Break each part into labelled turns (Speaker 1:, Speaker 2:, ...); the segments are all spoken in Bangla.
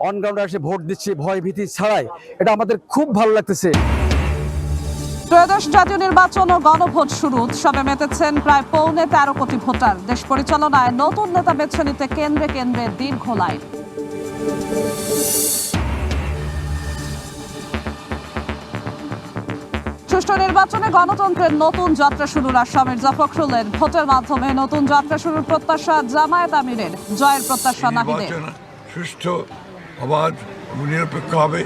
Speaker 1: অন গ্রাউন্ডে এসে ভোট দিচ্ছি ভয় ভীতি ছাড়াই, এটা আমাদের খুব ভালো লাগতেছে।
Speaker 2: ত্রয়োদশ জাতীয় নির্বাচন ও গণভোট শুরু, উৎসবে মেতেছেন প্রায় 13.5 কোটি ভোটার। দেশ পরিচালনায় নতুন নেতা বেছে নিতে কেন্দ্রে কেন্দ্রে দীর্ঘ লাইন। সুষ্ঠু নির্বাচনে গণতন্ত্রের নতুন যাত্রা শুরুর আশা মির্জা ফখরুলের। ভোটের মাধ্যমে নতুন যাত্রা শুরুর প্রত্যাশা জামায়াত আমিরের। জয়ের প্রত্যাশা নাহিদের।
Speaker 3: সুষ্ঠু, অবাধ, নিরপেক্ষ হবে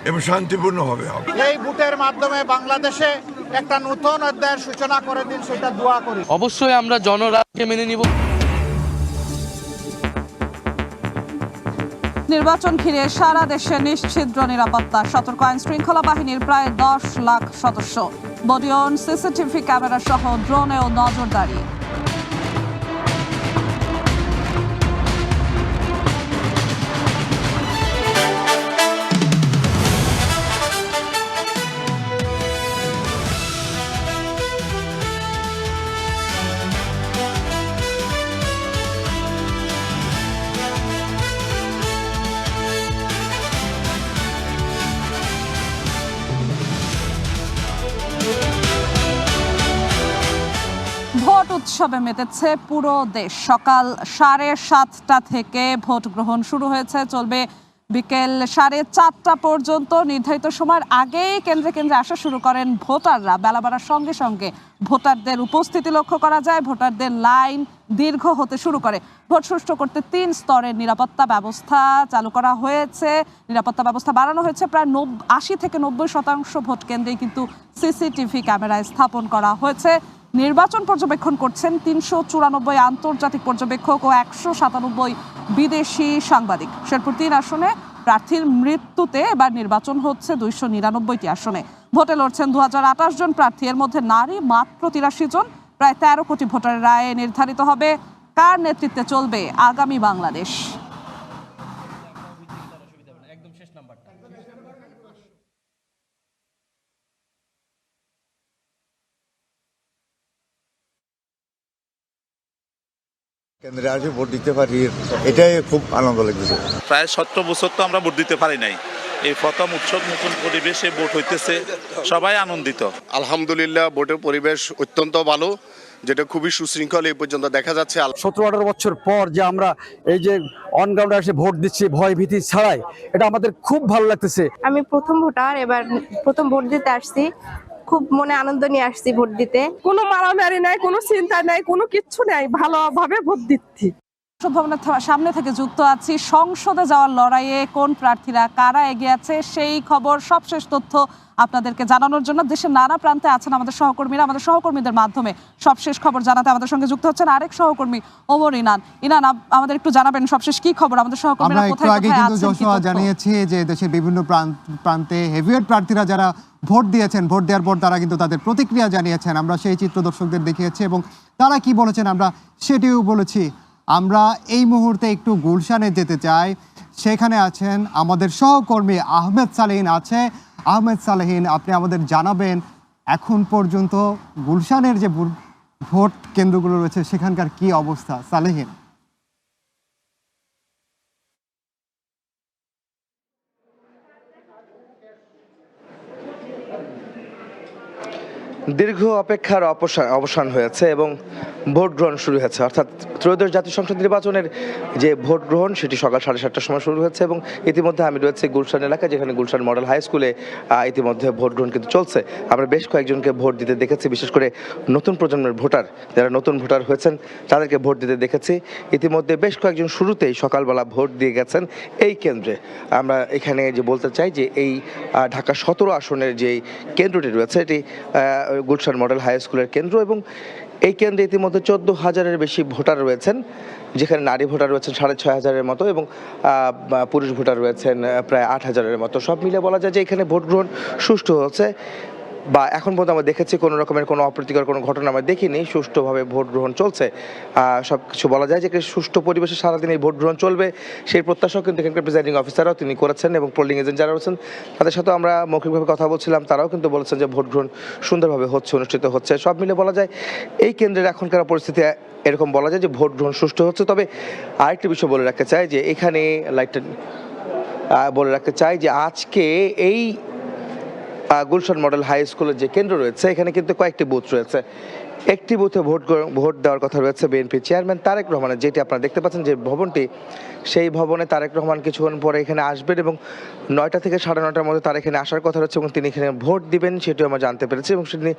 Speaker 3: এবং শান্তিপূর্ণ হবে।
Speaker 4: এই ভোটের মাধ্যমে বাংলাদেশে একটা নতুন অধ্যায়ের সূচনা করে দিন, সেটা দোয়া করি।
Speaker 5: অবশ্যই আমরা জনরাজ্যকে মেনে নিব।
Speaker 2: নির্বাচন ঘিরে সারা দেশে নিশ্ছিদ্র নিরাপত্তা। সতর্ক আইন শৃঙ্খলা বাহিনীর প্রায় 10 লাখ সদস্য। বডিয়ন, সিসিটিভি ক্যামেরা সহ ড্রোনেও নজরদারি। ভোট উৎসবে মেতেছে পুরো দেশ। সকাল 7:30টা থেকে ভোট গ্রহণ শুরু হয়েছে, চলবে বিকেল 4:30টা পর্যন্ত। নির্ধারিত সময়ের আগেই কেন্দ্রে কেন্দ্রে আসা শুরু করেন ভোটাররা। বেলা বাড়ার সঙ্গে সঙ্গে ভোটারদের উপস্থিতি লক্ষ্য করা যায়। ভোটারদের লাইন দীর্ঘ হতে শুরু করে। ভোট সুষ্ঠু করতে 3 স্তরের নিরাপত্তা ব্যবস্থা চালু করা হয়েছে। নিরাপত্তা ব্যবস্থা বাড়ানো হয়েছে। প্রায় 80 থেকে 90% ভোট কেন্দ্রেই কিন্তু সিসিটিভি ক্যামেরায় স্থাপন করা হয়েছে। নির্বাচন পর্যবেক্ষণ করছেন 394 আন্তর্জাতিক পর্যবেক্ষক ও 197 বিদেশি সাংবাদিক। শেরপুর 3 আসনে প্রার্থীর মৃত্যুতে এবার নির্বাচন হচ্ছে 299টি আসনে। ভোটে লড়ছেন 2028 জন প্রার্থী, এর মধ্যে নারী মাত্র 83 জন। প্রায় 13 কোটি ভোটারের রায়ে নির্ধারিত হবে কার নেতৃত্বে চলবে আগামী বাংলাদেশ।
Speaker 6: কেন্দ্রে আসে ভোট দিতে পারি, এটাই খুব আনন্দ লাগতেছে।
Speaker 7: প্রায় 17 বছর তো আমরা ভোট দিতে পারি নাই। এই প্রথম উৎসব, নতুন পরিবেশে ভোট হইতেছে, সবাই আনন্দিত।
Speaker 8: আলহামদুলিল্লাহ, ভোটের পরিবেশ অত্যন্ত ভালো, যেটা খুবই সুশৃঙ্খল এই পর্যন্ত দেখা যাচ্ছে।
Speaker 1: 17-18 বছর পর যে আমরা এই যে অন গ্রাউন্ডে এসে ভোট দিচ্ছি ভয় ভীতি ছাড়াই, এটা আমাদের খুব ভালো লাগতেছে।
Speaker 9: আমি প্রথম ভোটার, এবার প্রথম ভোট দিতে আসছি। খুব মনে আনন্দ নিয়ে আসছি ভোট দিতে।
Speaker 10: কোনো মারামারি নাই, কোনো চিন্তা নাই, কোনো কিচ্ছু নাই, ভালোভাবে ভোট দিচ্ছি।
Speaker 2: ভবনের সামনে থেকে যুক্ত আছি। সংসদে যাওয়ার লড়াইয়ে কোন প্রার্থীরা কারা এগিয়ে আছে সেই খবর, সবশেষ তথ্য আপনাদেরকে জানানোর জন্য দেশের নানা প্রান্তে আছেন আমাদের সহকর্মীরা। আমাদের সহকর্মীদের মাধ্যমে সবশেষ খবর জানাতে আমাদের সঙ্গে যুক্ত হচ্ছেন আরেক সহকর্মী ওমর ইনান। ইনান, আমাদের একটু জানাবেন সবশেষ কি খবর, আমাদের সহকর্মীরা কোথায় কোথায় আছেন?
Speaker 11: জানিয়েছি যে দেশের বিভিন্ন প্রান্তে হেভিওয়েট প্রার্থীরা যারা ভোট দিয়েছেন, ভোট দেওয়ার পর তারা কিন্তু তাদের প্রতিক্রিয়া জানিয়েছেন। আমরা সেই চিত্র দর্শকদের দেখিয়েছি এবং তারা কি বলেছেন আমরা সেটিও বলেছি। আমরা এই মুহূর্তে একটু গুলশানে যেতে চাই। সেখানে আছেন আমাদের সহকর্মী আহমেদ সালেহীন আছে। আহমেদ সালেহীন, আপনি আমাদের জানাবেন এখন পর্যন্ত গুলশানের যে ভোট কেন্দ্রগুলো রয়েছে সেখানকার কি অবস্থা। সালেহীন,
Speaker 5: দীর্ঘ অপেক্ষার অবসান হয়েছে এবং ভোট গ্রহণ শুরু হয়েছে। অর্থাৎ ত্রয়োদশ জাতীয় সংসদ নির্বাচনের যে ভোট গ্রহণ সেটি সকাল 7:30টার সময় শুরু হয়েছে এবং ইতিমধ্যে আমি রয়েছে গুলশান এলাকায়, যেখানে গুলশান মডেল হাই স্কুলে ইতিমধ্যে ভোট গ্রহণ কিন্তু চলছে। আমরা বেশ কয়েকজনকে ভোট দিতে দেখেছি, বিশেষ করে নতুন প্রজন্মের ভোটার যারা নতুন ভোটার হয়েছেন তাদেরকে ভোট দিতে দেখেছি। ইতিমধ্যে বেশ কয়েকজন শুরুতেই সকালবেলা ভোট দিয়ে গেছেন এই কেন্দ্রে। আমরা এখানে যে বলতে চাই যে এই ঢাকা 17 আসনের যে কেন্দ্রটি রয়েছে এটি গুলশান মডেল হাই স্কুলের কেন্দ্র এবং এই কেন্দ্রে ইতিমধ্যে 14,000-এর বেশি ভোটার রয়েছেন, যেখানে নারী ভোটার রয়েছেন 6,500-এর মতো এবং পুরুষ ভোটার রয়েছেন প্রায় 8,000-এর মতো। সব মিলে বলা যায় যে এখানে ভোট গ্রহণ সুষ্ঠু হচ্ছে, বা এখন পর্যন্ত আমরা দেখেছি কোনো রকমের কোনো অপ্রীতিকর কোনো ঘটনা আমরা দেখিনি। সুষ্ঠুভাবে ভোট গ্রহণ চলছে। সব কিছু বলা যায় যে সুষ্ঠু পরিবেশে সারাদিন এই ভোট গ্রহণ চলবে সেই প্রত্যাশাও কিন্তু এখানকার প্রিজাইডিং অফিসাররাও তিনি করেছেন এবং পোলিং এজেন্ট যারা রয়েছেন তাদের সাথেও আমরা মৌখিকভাবে কথা বলছিলাম, তারাও কিন্তু বলেছেন যে ভোট গ্রহণ সুন্দরভাবে হচ্ছে, অনুষ্ঠিত হচ্ছে। সব মিলে বলা যায় এই কেন্দ্রের এখনকার পরিস্থিতি এরকম বলা যায় যে ভোট গ্রহণ সুষ্ঠু হচ্ছে। তবে আরেকটি বিষয় বলে রাখতে চাই যে এখানে লাইটটা বলে রাখতে চাই যে আজকে এই গুলশান মডেল হাই স্কুলের যে কেন্দ্র রয়েছে এখানে কিন্তু কয়েকটি বুথ রয়েছে। একটি বুথে ভোট দেওয়ার কথা রয়েছে বিএনপি চেয়ারম্যান তারেক রহমানের, যেটি আপনারা দেখতে পাচ্ছেন যে ভবনটি, সেই ভবনে তারেক রহমান কিছুক্ষণ পরে এখানে আসবেন এবং 9টা থেকে 9:30টার মধ্যে তার এখানে আসার কথা রয়েছে এবং তিনি এখানে ভোট দিবেন সেটিও আমরা জানতে পেরেছি এবং তিনি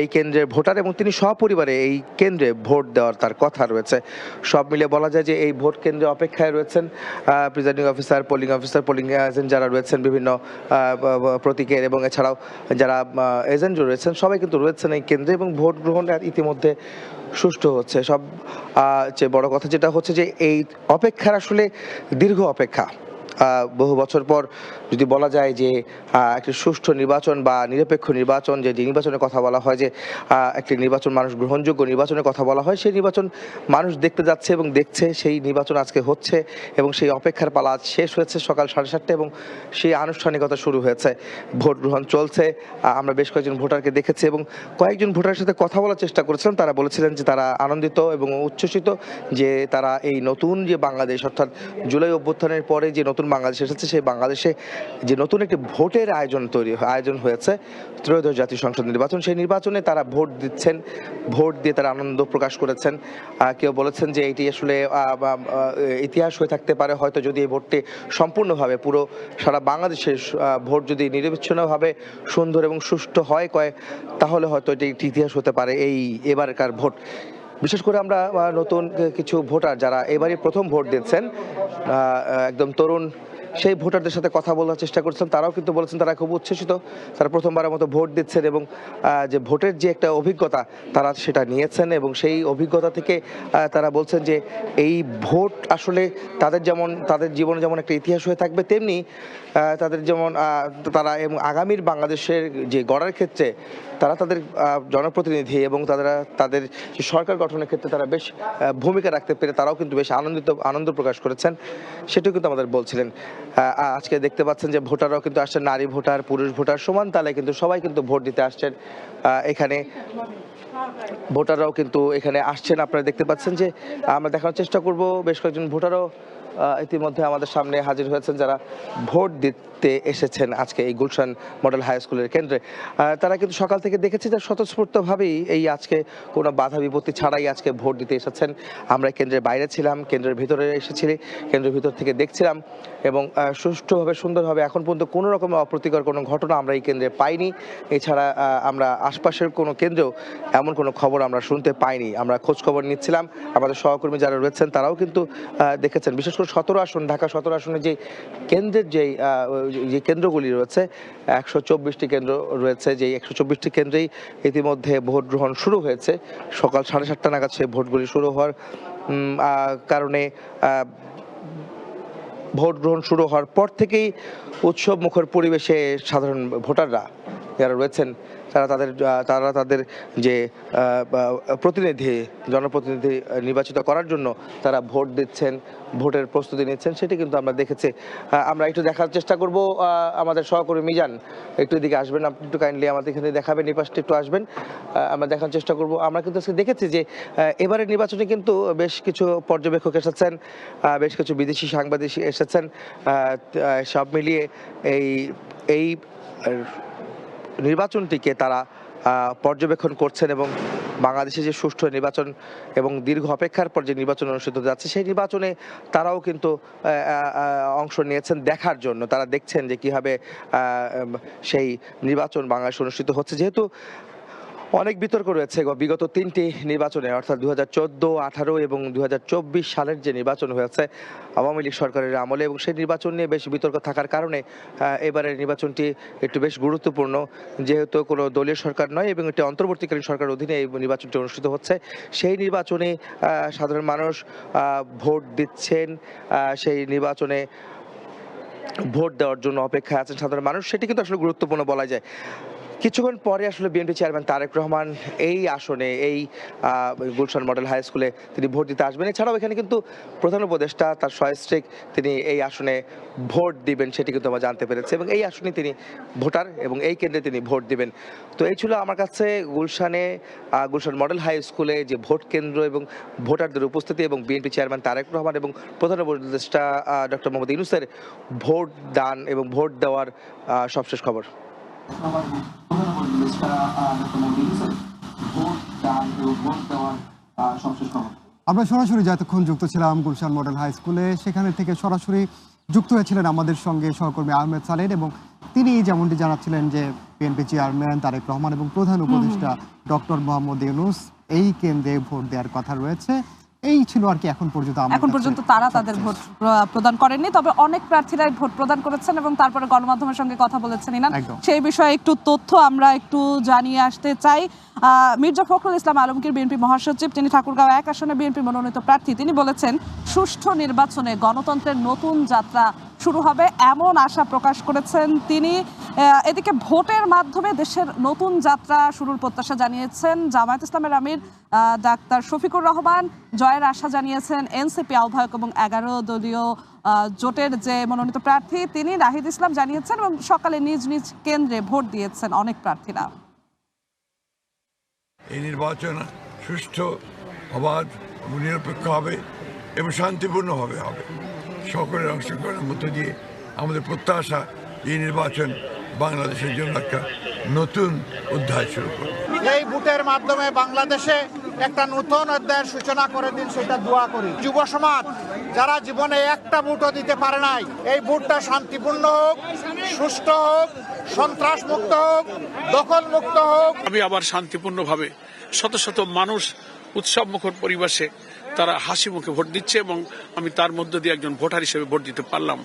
Speaker 5: এই কেন্দ্রের ভোটার এবং তিনি সপরিবারে এই কেন্দ্রে ভোট দেওয়ার তার কথা রয়েছে। সব মিলে বলা যায় যে এই ভোট কেন্দ্রে অপেক্ষায় রয়েছেন প্রিজাইডিং অফিসার, পোলিং এজেন্ট যারা রয়েছেন বিভিন্ন প্রতীকের এবং এছাড়াও যারা এজেন্ট রয়েছেন সবাই কিন্তু রয়েছেন এই কেন্দ্রে এবং ভোট গ্রহণ ইতিমধ্যে সুষ্ঠু হচ্ছে। সব চেয়ে বড় কথা যেটা হচ্ছে যে এই অপেক্ষার আসলে দীর্ঘ অপেক্ষা, বহু বছর পর যদি বলা যায় যে একটি সুষ্ঠু নির্বাচন বা নিরপেক্ষ নির্বাচন, যে নির্বাচনের কথা বলা হয় যে একটি নির্বাচন মানুষ গ্রহণযোগ্য নির্বাচনের কথা বলা হয়, সেই নির্বাচন মানুষ দেখতে যাচ্ছে এবং দেখছে। সেই নির্বাচন আজকে হচ্ছে এবং সেই অপেক্ষার পালা আজ শেষ হয়েছে সকাল 7:30 এবং সেই আনুষ্ঠানিকতা শুরু হয়েছে। ভোট গ্রহণ চলছে। আমরা বেশ কয়েকজন ভোটারকে দেখেছি এবং কয়েকজন ভোটারের সাথে কথা বলার চেষ্টা করেছিলাম। তারা বলেছিলেন যে তারা আনন্দিত এবং উচ্ছ্বসিত যে তারা এই নতুন যে বাংলাদেশ, অর্থাৎ জুলাই অভ্যুত্থানের পরে যে নতুন বাংলাদেশ এসেছে, সেই বাংলাদেশে যে নতুন একটি ভোটের আয়োজন হয়েছে ত্রয়োদশ জাতীয় সংসদ নির্বাচন, সেই নির্বাচনে তারা ভোট দিচ্ছেন। ভোট দিয়ে তারা আনন্দ প্রকাশ করেছেন। কেউ বলেছেন যে এটি আসলে ইতিহাস হয়ে থাকতে পারে হয়তো যদি এই ভোটটি সম্পূর্ণভাবে পুরো সারা বাংলাদেশের ভোট যদি নিরবিচ্ছিন্নভাবে সুন্দর এবং সুষ্ঠু হয় তাহলে হয়তো এটি একটি ইতিহাস হতে পারে এই এবারকার ভোট। বিশেষ করে আমরা নতুন কিছু ভোটার যারা এবারই প্রথম ভোট দিচ্ছেন, একদম তরুণ সেই ভোটারদের সাথে কথা বলার চেষ্টা করছিলাম। তারাও কিন্তু বলেছেন তারা খুব উচ্ছ্বসিত, তারা প্রথমবারের মতো ভোট দিচ্ছেন এবং যে ভোটের যে একটা অভিজ্ঞতা তারা সেটা নিয়েছেন এবং সেই অভিজ্ঞতা থেকে তারা বলছেন যে এই ভোট আসলে তাদের জীবনে যেমন একটা ইতিহাস হয়ে থাকবে, তেমনি তাদের যেমন তারা এবং আগামীর বাংলাদেশের যে গড়ার ক্ষেত্রে তারা তাদের জনপ্রতিনিধি এবং তাদের যে সরকার গঠনের ক্ষেত্রে তারা বেশ ভূমিকা রাখতে পেরে তারাও কিন্তু বেশ আনন্দ প্রকাশ করেছেন, সেটাও কিন্তু আমাদের বলছিলেন। আজকে দেখতে পাচ্ছেন যে ভোটাররাও কিন্তু আসছেন, নারী ভোটার, পুরুষ ভোটার সমান তালে কিন্তু সবাই কিন্তু ভোট দিতে আসছেন। এখানে ভোটাররাও কিন্তু এখানে আসছেন। আপনারা দেখতে পাচ্ছেন যে আমরা দেখানোর চেষ্টা করব বেশ কয়েকজন ভোটারও ইতিমধ্যে আমাদের সামনে হাজির হয়েছেন যারা ভোট দিতে এসেছেন আজকে এই গুলশান মডেল হাই স্কুলের কেন্দ্রে। তারা কিন্তু সকাল থেকে দেখেছি যে স্বতঃস্ফূর্তভাবেই এই আজকে কোনো বাধা বিপত্তি ছাড়াই আজকে ভোট দিতে এসেছেন। আমরা কেন্দ্রের বাইরে ছিলাম, কেন্দ্রের ভিতরে এসেছি, কেন্দ্রের ভিতর থেকে দেখছিলাম এবং সুষ্ঠুভাবে সুন্দরভাবে এখন পর্যন্ত কোনো রকমের অপ্রীতিকর কোনো ঘটনা আমরা এই কেন্দ্রে পাইনি। এছাড়া আমরা আশপাশের কোনো কেন্দ্রেও এমন কোনো খবর আমরা শুনতে পাইনি। আমরা খোঁজ খবর নিচ্ছিলাম, আমাদের সহকর্মী যারা রয়েছেন তারাও কিন্তু দেখেছেন। বিশেষ করে 17 আসন, ঢাকা 17 আসনে যে কেন্দ্রের যে কেন্দ্রগুলি রয়েছে, 124টি কেন্দ্র রয়েছে, যেই 124টি কেন্দ্রেই ইতিমধ্যে ভোট গ্রহণ শুরু হয়েছে। সকাল 7:30 নাগাদ সেই ভোটগুলি শুরু হওয়ার কারণে ভোট গ্রহণ শুরু হওয়ার পর থেকেই উৎসব মুখর পরিবেশে সাধারণ ভোটাররা যারা রয়েছেন তারা তাদের যে জনপ্রতিনিধি নির্বাচিত করার জন্য তারা ভোট দিচ্ছেন, ভোটের প্রস্তুতি নিচ্ছেন, সেটি কিন্তু আমরা দেখেছি। আমরা একটু দেখার চেষ্টা করব। আমাদের সহকর্মী মিজান একটু এদিকে আসবেন, আপনি একটু কাইন্ডলি আমাদের এখানে দেখাবেন, এই পাশটা একটু আসবেন, আমরা দেখার চেষ্টা করব। আমরা কিন্তু আজকে দেখেছি যে এবারের নির্বাচনে কিন্তু বেশ কিছু পর্যবেক্ষক এসেছেন, বেশ কিছু বিদেশি সাংবাদিক এসেছেন। সব মিলিয়ে এই নির্বাচনটিকে তারা পর্যবেক্ষণ করছেন এবং বাংলাদেশে যে সুষ্ঠু নির্বাচন এবং দীর্ঘ অপেক্ষার পর যে নির্বাচন অনুষ্ঠিত হতে যাচ্ছে সেই নির্বাচনে তারাও কিন্তু অংশ নিয়েছেন দেখার জন্য। তারা দেখছেন যে কীভাবে সেই নির্বাচন বাংলাদেশে অনুষ্ঠিত হচ্ছে। যেহেতু অনেক বিতর্ক রয়েছে বিগত 3টি নির্বাচনে, অর্থাৎ 2014, 18 এবং 2024 সালের যে নির্বাচন হয়েছে আওয়ামী লীগ সরকারের আমলে, এবং সেই নির্বাচন নিয়ে বেশ বিতর্ক থাকার কারণে এবারের নির্বাচনটি একটু বেশ গুরুত্বপূর্ণ। যেহেতু কোনো দলীয় সরকার নয় এবং একটি অন্তর্বর্তীকালীন সরকার অধীনে এই নির্বাচনটি অনুষ্ঠিত হচ্ছে, সেই নির্বাচনে সাধারণ মানুষ ভোট দিচ্ছেন, সেই নির্বাচনে ভোট দেওয়ার জন্য অপেক্ষায় আছেন সাধারণ মানুষ, সেটি কিন্তু আসলে গুরুত্বপূর্ণ বলা যায়। কিছুক্ষণ পরে আসলে বিএনপি চেয়ারম্যান তারেক রহমান এই আসনে এই গুলশান মডেল হাই স্কুলে তিনি ভোট দিতে আসবেন। এছাড়াও এখানে কিন্তু প্রধান উপদেষ্টা তার সহস্ত্রীক তিনি এই আসনে ভোট দিবেন সেটি কিন্তু আমরা জানতে পেরেছি, এবং এই আসনে তিনি ভোটার এবং এই কেন্দ্রে তিনি ভোট দিবেন। তো এই ছিল আমার কাছে গুলশান মডেল হাই স্কুলে যে ভোট কেন্দ্র এবং ভোটারদের উপস্থিতি এবং বিএনপি চেয়ারম্যান তারেক রহমান এবং প্রধান উপদেষ্টা ডক্টর মোহাম্মদ ইউনূসের ভোট দান এবং ভোট দেওয়ার সবশেষ খবর।
Speaker 11: আমরা সরাসরি যতক্ষণ যুক্ত ছিলাম গুলশান মডেল হাই স্কুলে, সেখানে থেকে সরাসরি যুক্ত হয়েছিলেন আমাদের সঙ্গে সহকর্মী আহমেদ সালেহ, এবং তিনি যেমনটি জানাচ্ছিলেন যে বিএনপি চেয়ারম্যান তারেক রহমান এবং প্রধান উপদেষ্টা ডক্টর মোহাম্মদ ইউনূস এই কেন্দ্রে ভোট দেওয়ার কথা রয়েছে। এই ছিল আর কি এখন পর্যন্ত
Speaker 2: তারা তাদের ভোট প্রদান করেননি, তবে অনেক প্রার্থীরাই ভোট প্রদান করেছেন এবং তারপরে গণমাধ্যমের সঙ্গে কথা বলেছেন। ইনান, সেই বিষয়ে একটু তথ্য আমরা একটু জানিয়ে আসতে চাই। মির্জা ফখরুল ইসলাম আলমগীর বিএনপি মহাসচিব, তিনি ঠাকুরগাঁও 1 আসনে বিএনপি মনোনীত প্রার্থী, তিনি বলেছেন সুষ্ঠু নির্বাচনে গণতন্ত্রের নতুন যাত্রা শুরু হবে এমন আশা প্রকাশ করেছেন তিনি। এদিকে ভোটের মাধ্যমে দেশের নতুন যাত্রা শুরুর প্রত্যাশা জানিয়েছেন জামায়াত ইসলামের আমির ডাক্তার শফিকুর রহমান। জয়ের আশা জানিয়েছেন এনসিপি আহ্বায়ক এবং 11 দলীয় জোটের যে মনোনীত প্রার্থী তিনি নাহিদ ইসলাম জানিয়েছেন, এবং সকালে নিজ নিজ কেন্দ্রে ভোট দিয়েছেন অনেক প্রার্থীরা।
Speaker 3: এই নির্বাচন সুষ্ঠু, অবাধ এবং নিরপেক্ষ হবে এবং শান্তিপূর্ণভাবে হবে। সকলের অংশগ্রহণের মধ্য দিয়ে আমাদের প্রত্যাশা এই নির্বাচন বাংলাদেশের জন্য একটা নতুন অধ্যায় শুরু করবে।
Speaker 4: এই ভোটের মাধ্যমে বাংলাদেশে একটা নতুন অধ্যায়ের সূচনা করে দিন সেটা দোয়া করি। যুব সমাজ যারা জীবনে একটা ভোটও দিতে পারে নাই, এই ভোটটা শান্তিপূর্ণ হোক, সুষ্ঠু হোক, সন্ত্রাস মুক্ত হোক, দখল মুক্ত হোক।
Speaker 12: আমি আবার শান্তিপূর্ণভাবে শত শত মানুষ উৎসব মুখর পরিবেশে তারা হাসি মুখে ভোট দিচ্ছে এবং আমি তার মধ্য দিয়ে একজন ভোটার হিসেবে ভোট দিতে পারলাম।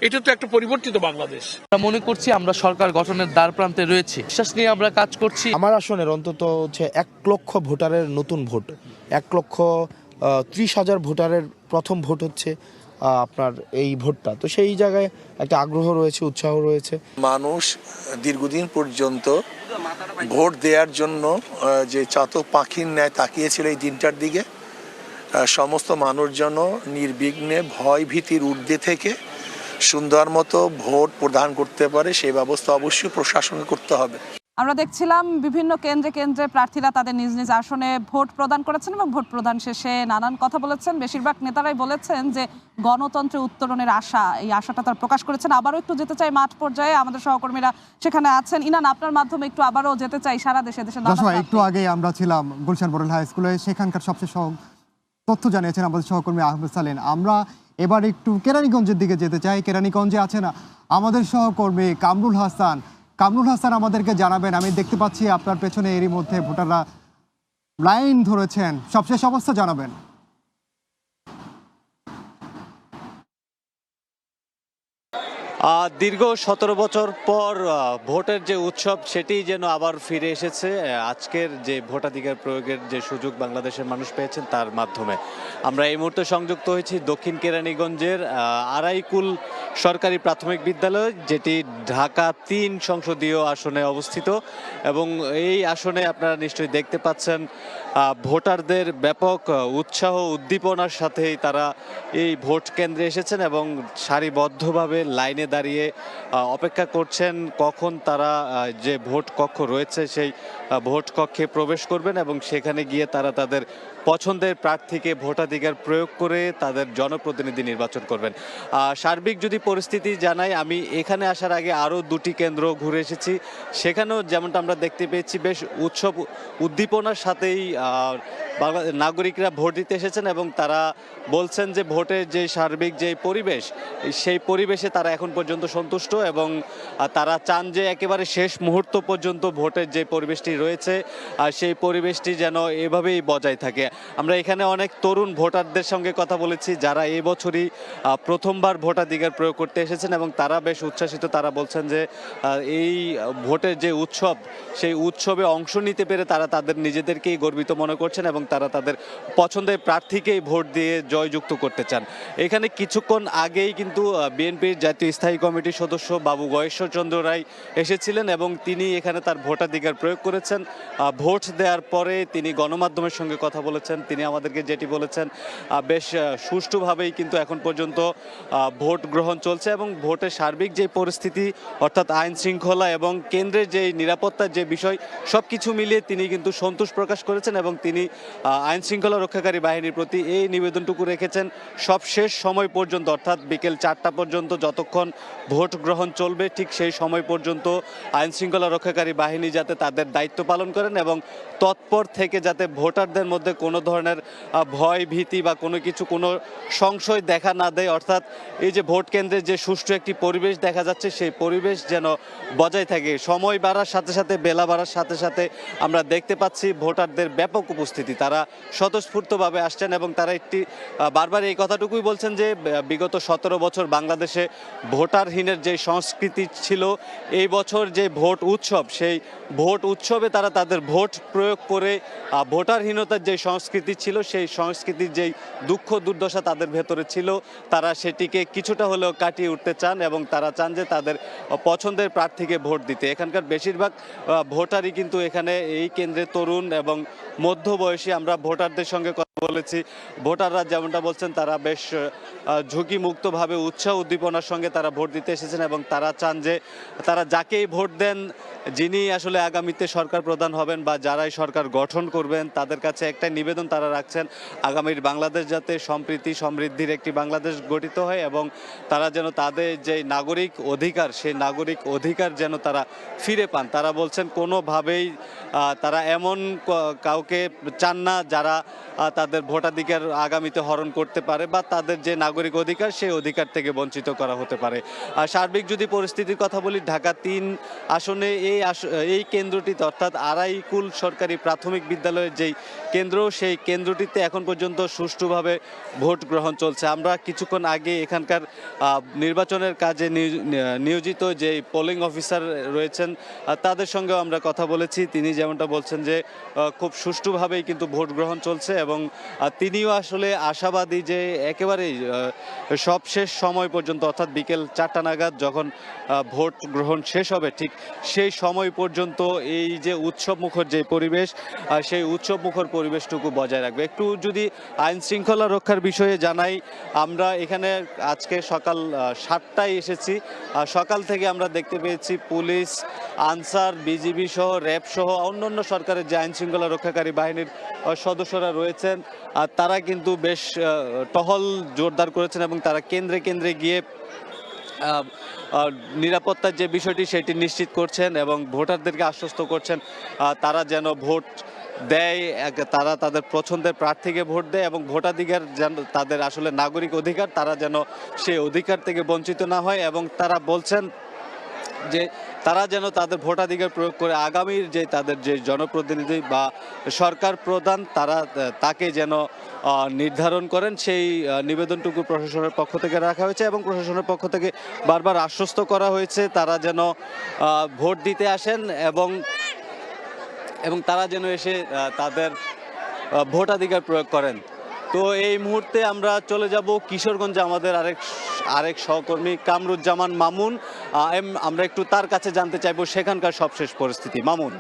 Speaker 12: এটা তো একটা পরিবর্তিত বাংলাদেশ।
Speaker 13: আমরা মনে করছি আমরা সরকার গঠনের দ্বার প্রান্তে রয়েছি, বিশ্বাস নিয়ে আমরা কাজ করছি।
Speaker 14: আমার আসনের অন্তত হচ্ছে 1 লক্ষ ভোটারের নতুন ভোট, 1,30,000 ভোটারের প্রথম ভোট হচ্ছে আপনার এই ভোটটা। তো সেই জায়গায় একটা আগ্রহ রয়েছে, উৎসাহ রয়েছে।
Speaker 15: মানুষ দীর্ঘদিন পর্যন্ত ভোট দেওয়ার জন্য যে চাতক পাখির ন্যায় তাকিয়েছিল এই দিনটার দিকে, সমস্ত মানুষ যেন নির্বিঘ্নে ভয় ভীতির ঊর্ধ্বে থেকে সুন্দর মতো ভোট প্রদান করতে পারে সেই ব্যবস্থা অবশ্যই প্রশাসন করতে হবে।
Speaker 2: আমরা দেখছিলাম বিভিন্ন কেন্দ্রে কেন্দ্রে প্রার্থীরা তাদের নিজ নিজ আসনে ভোট প্রদান করেছেন এবং ভোট প্রদান শেষে নানান কথা বলেছেন। বেশিরভাগ নেতারাই বলেছেন যে গণতন্ত্রে উত্তরণের আশা, এই আশাটা তারা প্রকাশ করেছেন। আবারও একটু যেতে চাই মাঠ পর্যায়ে, আমাদের সহকর্মীরা সেখানে আছেন। ইনান, আপনার মাধ্যমে একটু আবারও যেতে চাই সারা দেশে
Speaker 11: একটু আগে আমরা ছিলাম গুলশান মডেল হাই স্কুলে, সেখানকার সবচেয়ে তথ্য জানিয়েছেন আমাদের সহকর্মী আহমেদ সালেহ। আমরা এবার একটু কেরানীগঞ্জের দিকে যেতে চাই। কেরানীগঞ্জে আছেন আমাদের সহকর্মী কামরুল হাসান। আমাদেরকে জানাবেন, আমি দেখতে পাচ্ছি আপনার পেছনে এরই মধ্যে ভোটাররা লাইন ধরেছেন, সবশেষ অবস্থা জানাবেন।
Speaker 16: দীর্ঘ 17 বছর পর ভোটের যে উৎসব সেটি যেন আবার ফিরে এসেছে। আজকের যে ভোটাধিকার প্রয়োগের যে সুযোগ বাংলাদেশের মানুষ পেয়েছেন তার মাধ্যমে আমরা এই মুহূর্তে সংযুক্ত হয়েছি দক্ষিণ কেরানীগঞ্জের আড়াইকুল সরকারি প্রাথমিক বিদ্যালয়, যেটি ঢাকা 3 সংসদীয় আসনে অবস্থিত। এবং এই আসনে আপনারা নিশ্চয়ই দেখতে পাচ্ছেন ভোটারদের ব্যাপক উৎসাহ উদ্দীপনার সাথেই তারা এই ভোট কেন্দ্রে এসেছেন এবং সারিবদ্ধভাবে লাইনে দাঁড়িয়ে অপেক্ষা করছেন কখন তারা যে ভোট কক্ষ রয়েছে সেই ভোট কক্ষে প্রবেশ করবেন এবং সেখানে গিয়ে তারা তাদের পছন্দের প্রার্থীকে ভোটাধিকার প্রয়োগ করে তাদের জনপ্রতিনিধি নির্বাচন করবেন। সার্বিক যদি পরিস্থিতি জানাই, আমি এখানে আসার আগে আরও 2টি কেন্দ্র ঘুরে এসেছি, সেখানেও যেমনটা আমরা দেখতে পেয়েছি বেশ উৎসব উদ্দীপনার সাথেই নাগরিকরা ভোট দিতে এসেছেন এবং তারা বলছেন যে ভোটের যে সার্বিক যে পরিবেশ সেই পরিবেশে তারা এখন পর্যন্ত সন্তুষ্ট এবং তারা চান যে একেবারে শেষ মুহূর্ত পর্যন্ত ভোটের যে পরিবেশটি রয়েছে সেই পরিবেশটি যেন এভাবেই বজায় থাকে। আমরা এখানে অনেক তরুণ ভোটারদের সঙ্গে কথা বলেছি যারা এই বছরই প্রথমবার ভোটাধিকার প্রয়োগ করতে এসেছেন এবং তারা বেশ উচ্ছ্বাসিত। তারা বলছেন যে এই ভোটের যে উৎসব সেই উৎসবে অংশ নিতে পেরে তারা তাদের নিজেদেরকেই গর্বিত মনে করছেন এবং তারা তাদের পছন্দের প্রার্থীকেই ভোট দিয়ে জয়যুক্ত করতে চান। এখানে কিছুক্ষণ আগেই কিন্তু বিএনপির জাতীয় স্থায়ী কমিটির সদস্য বাবু গয়েশ্বরচন্দ্র রায় এসেছিলেন এবং তিনি এখানে তার ভোটাধিকার প্রয়োগ করেছেন। ভোট দেওয়ার পরে তিনি গণমাধ্যমের সঙ্গে কথা বলেছেন। তিনি আমাদেরকে যেটি বলেছেন, বেশ সুষ্ঠুভাবেই কিন্তু এখন পর্যন্ত ভোট গ্রহণ চলছে এবং ভোটের সার্বিক যে পরিস্থিতি অর্থাৎ আইন শৃঙ্খলা এবং কেন্দ্রের যে নিরাপত্তার যে বিষয় সব কিছু মিলিয়ে তিনি কিন্তু সন্তোষ প্রকাশ করেছেন এবং তিনি আইন শৃঙ্খলা রক্ষাকারী বাহিনীর প্রতি এই নিবেদনটুকু রেখেছেন সব শেষ সময় পর্যন্ত, অর্থাৎ বিকেল 4টা পর্যন্ত যতক্ষণ ভোট গ্রহণ চলবে ঠিক সেই সময় পর্যন্ত আইন শৃঙ্খলা রক্ষাকারী বাহিনী যাতে তাদের দায়িত্ব পালন করেন এবং তৎপর থেকে যাতে ভোটারদের মধ্যে কোনো ধরনের ভয় ভীতি বা কোনো সংশয় দেখা না দেয়, অর্থাৎ এই যে ভোট কেন্দ্রে যে সুষ্ঠু একটি পরিবেশ দেখা যাচ্ছে সেই পরিবেশ যেন বজায় থাকে। সময় বাড়ার সাথে সাথে বেলা বাড়ার সাথে সাথে আমরা দেখতে পাচ্ছি ভোটারদের ব্যাপক উপস্থিতি। তারা স্বতঃস্ফূর্তভাবে আসছেন এবং তারা একটি বারবার এই কথাটুকুই বলছেন যে বিগত 17 বছর বাংলাদেশে ভোটারহীনের যে সংস্কৃতি ছিল, এই বছর যে ভোট উৎসব সেই ভোট উৎসবে তারা তাদের ভোট প্রয়োগ করে ভোটারহীনতার যে সংস্কৃতি ছিল সেই সংস্কৃতির যেই দুঃখ দুর্দশা তাদের ভেতরে ছিল তারা সেটিকে কিছুটা হলেও কাটিয়ে উঠতে চান এবং তারা চান যে তাদের পছন্দের প্রার্থীকে ভোট দিতে। এখানকার বেশিরভাগ ভোটারই কিন্তু এখানে এই কেন্দ্রে তরুণ এবং মধ্যবয়সী। আমরা ভোটারদের সঙ্গে কথা বলেছি, ভোটাররা যেমনটা বলছেন তারা বেশ ঝুঁকিমুক্তভাবে উৎসাহ উদ্দীপনার সঙ্গে তারা ভোট দিতে এসেছেন এবং তারা চান যে তারা যাকেই ভোট দেন, যিনি আসলে আগামীতে সরকার প্রধান হবেন বা যারাই সরকার গঠন করবেন, তাদের কাছে একটাই নিবেদন তারা রাখছেন, আগামীর বাংলাদেশ যাতে সম্প্রীতি সমৃদ্ধির একটি বাংলাদেশ গঠিত হয় এবং তারা যেন তাদের যে নাগরিক অধিকার সেই নাগরিক অধিকার যেন তারা ফিরে পান। তারা বলছেন কোনোভাবেই তারা এমন কাউকে চান না যারা তাদের ভোটাধিকার আগামীতে হরণ করতে পারে বা তাদের যে নাগরিক অধিকার সেই অধিকার থেকে বঞ্চিত করা হতে পারে। আর সার্বিক যদি পরিস্থিতির কথা বলি, ঢাকা 3 আসনে এই কেন্দ্রটিতে অর্থাৎ আড়াইকুল সরকারি প্রাথমিক বিদ্যালয়ের যেই কেন্দ্র সেই কেন্দ্রটিতে এখন পর্যন্ত সুষ্ঠুভাবে ভোট গ্রহণ চলছে। আমরা কিছুক্ষণ আগে এখানকার নির্বাচনের কাজে নিয়োজিত যে পোলিং অফিসার রয়েছেন তাদের সঙ্গেও আমরা কথা বলেছি। তিনি যেমনটা বলছেন যে খুব সুষ্ঠুভাবেই কিন্তু ভোট গ্রহণ চলছে এবং তিনিও আসলে আশাবাদী যে একেবারেই সবশেষ সময় পর্যন্ত অর্থাৎ বিকেল 4টা নাগাদ যখন ভোট গ্রহণ শেষ হবে ঠিক সেই সময় পর্যন্ত এই যে উৎসবমুখর যে পরিবেশ সেই উৎসবমুখর পরিবেশটুকু বজায় রাখবে। একটু যদি আইন শৃঙ্খলা রক্ষার বিষয়ে জানাই, আমরা এখানে আজকে সকাল 7টায় এসেছি। সকাল থেকে আমরা দেখতে পেয়েছি পুলিশ, আনসার, বিজিবি সহ র্যাব সহ অন্যান্য সরকারের যে আইন শৃঙ্খলা রক্ষাকারী বাহিনীর সদস্যরা রয়েছেন তারা কিন্তু বেশ টহল জোরদার করেছেন এবং তারা কেন্দ্রে কেন্দ্রে গিয়ে নিরাপত্তার যে বিষয়টি সেটি নিশ্চিত করছেন এবং ভোটারদেরকে আশ্বস্ত করছেন তারা যেন ভোট দেয়, তারা তাদের পছন্দের প্রার্থীকে ভোট দেয় এবং ভোটাধিকার যেন তাদের আসলে নাগরিক অধিকার তারা যেন সেই অধিকার থেকে বঞ্চিত না হয় এবং তারা বলছেন যে তারা যেন তাদের ভোটাধিকার প্রয়োগ করে আগামীর যে তাদের যে জনপ্রতিনিধি বা সরকার প্রধান তাকে যেন নির্ধারণ করেন। সেই নিবেদনটুকু প্রশাসনের পক্ষ থেকে রাখা হয়েছে এবং প্রশাসনের পক্ষ থেকে বারবার আশ্বস্ত করা হয়েছে তারা যেন ভোট দিতে আসেন এবং তারা যেন এসে তাদের ভোটাধিকার প্রয়োগ করেন। তো এই মুহূর্তে আমরা চলে যাব কিশোরগঞ্জে, আমাদের আরেক সহকর্মী কামরুজ্জামান মামুন, আমরা একটু তার কাছে জানতে চাইবো সেখানকার সবশেষ পরিস্থিতি। মামুন।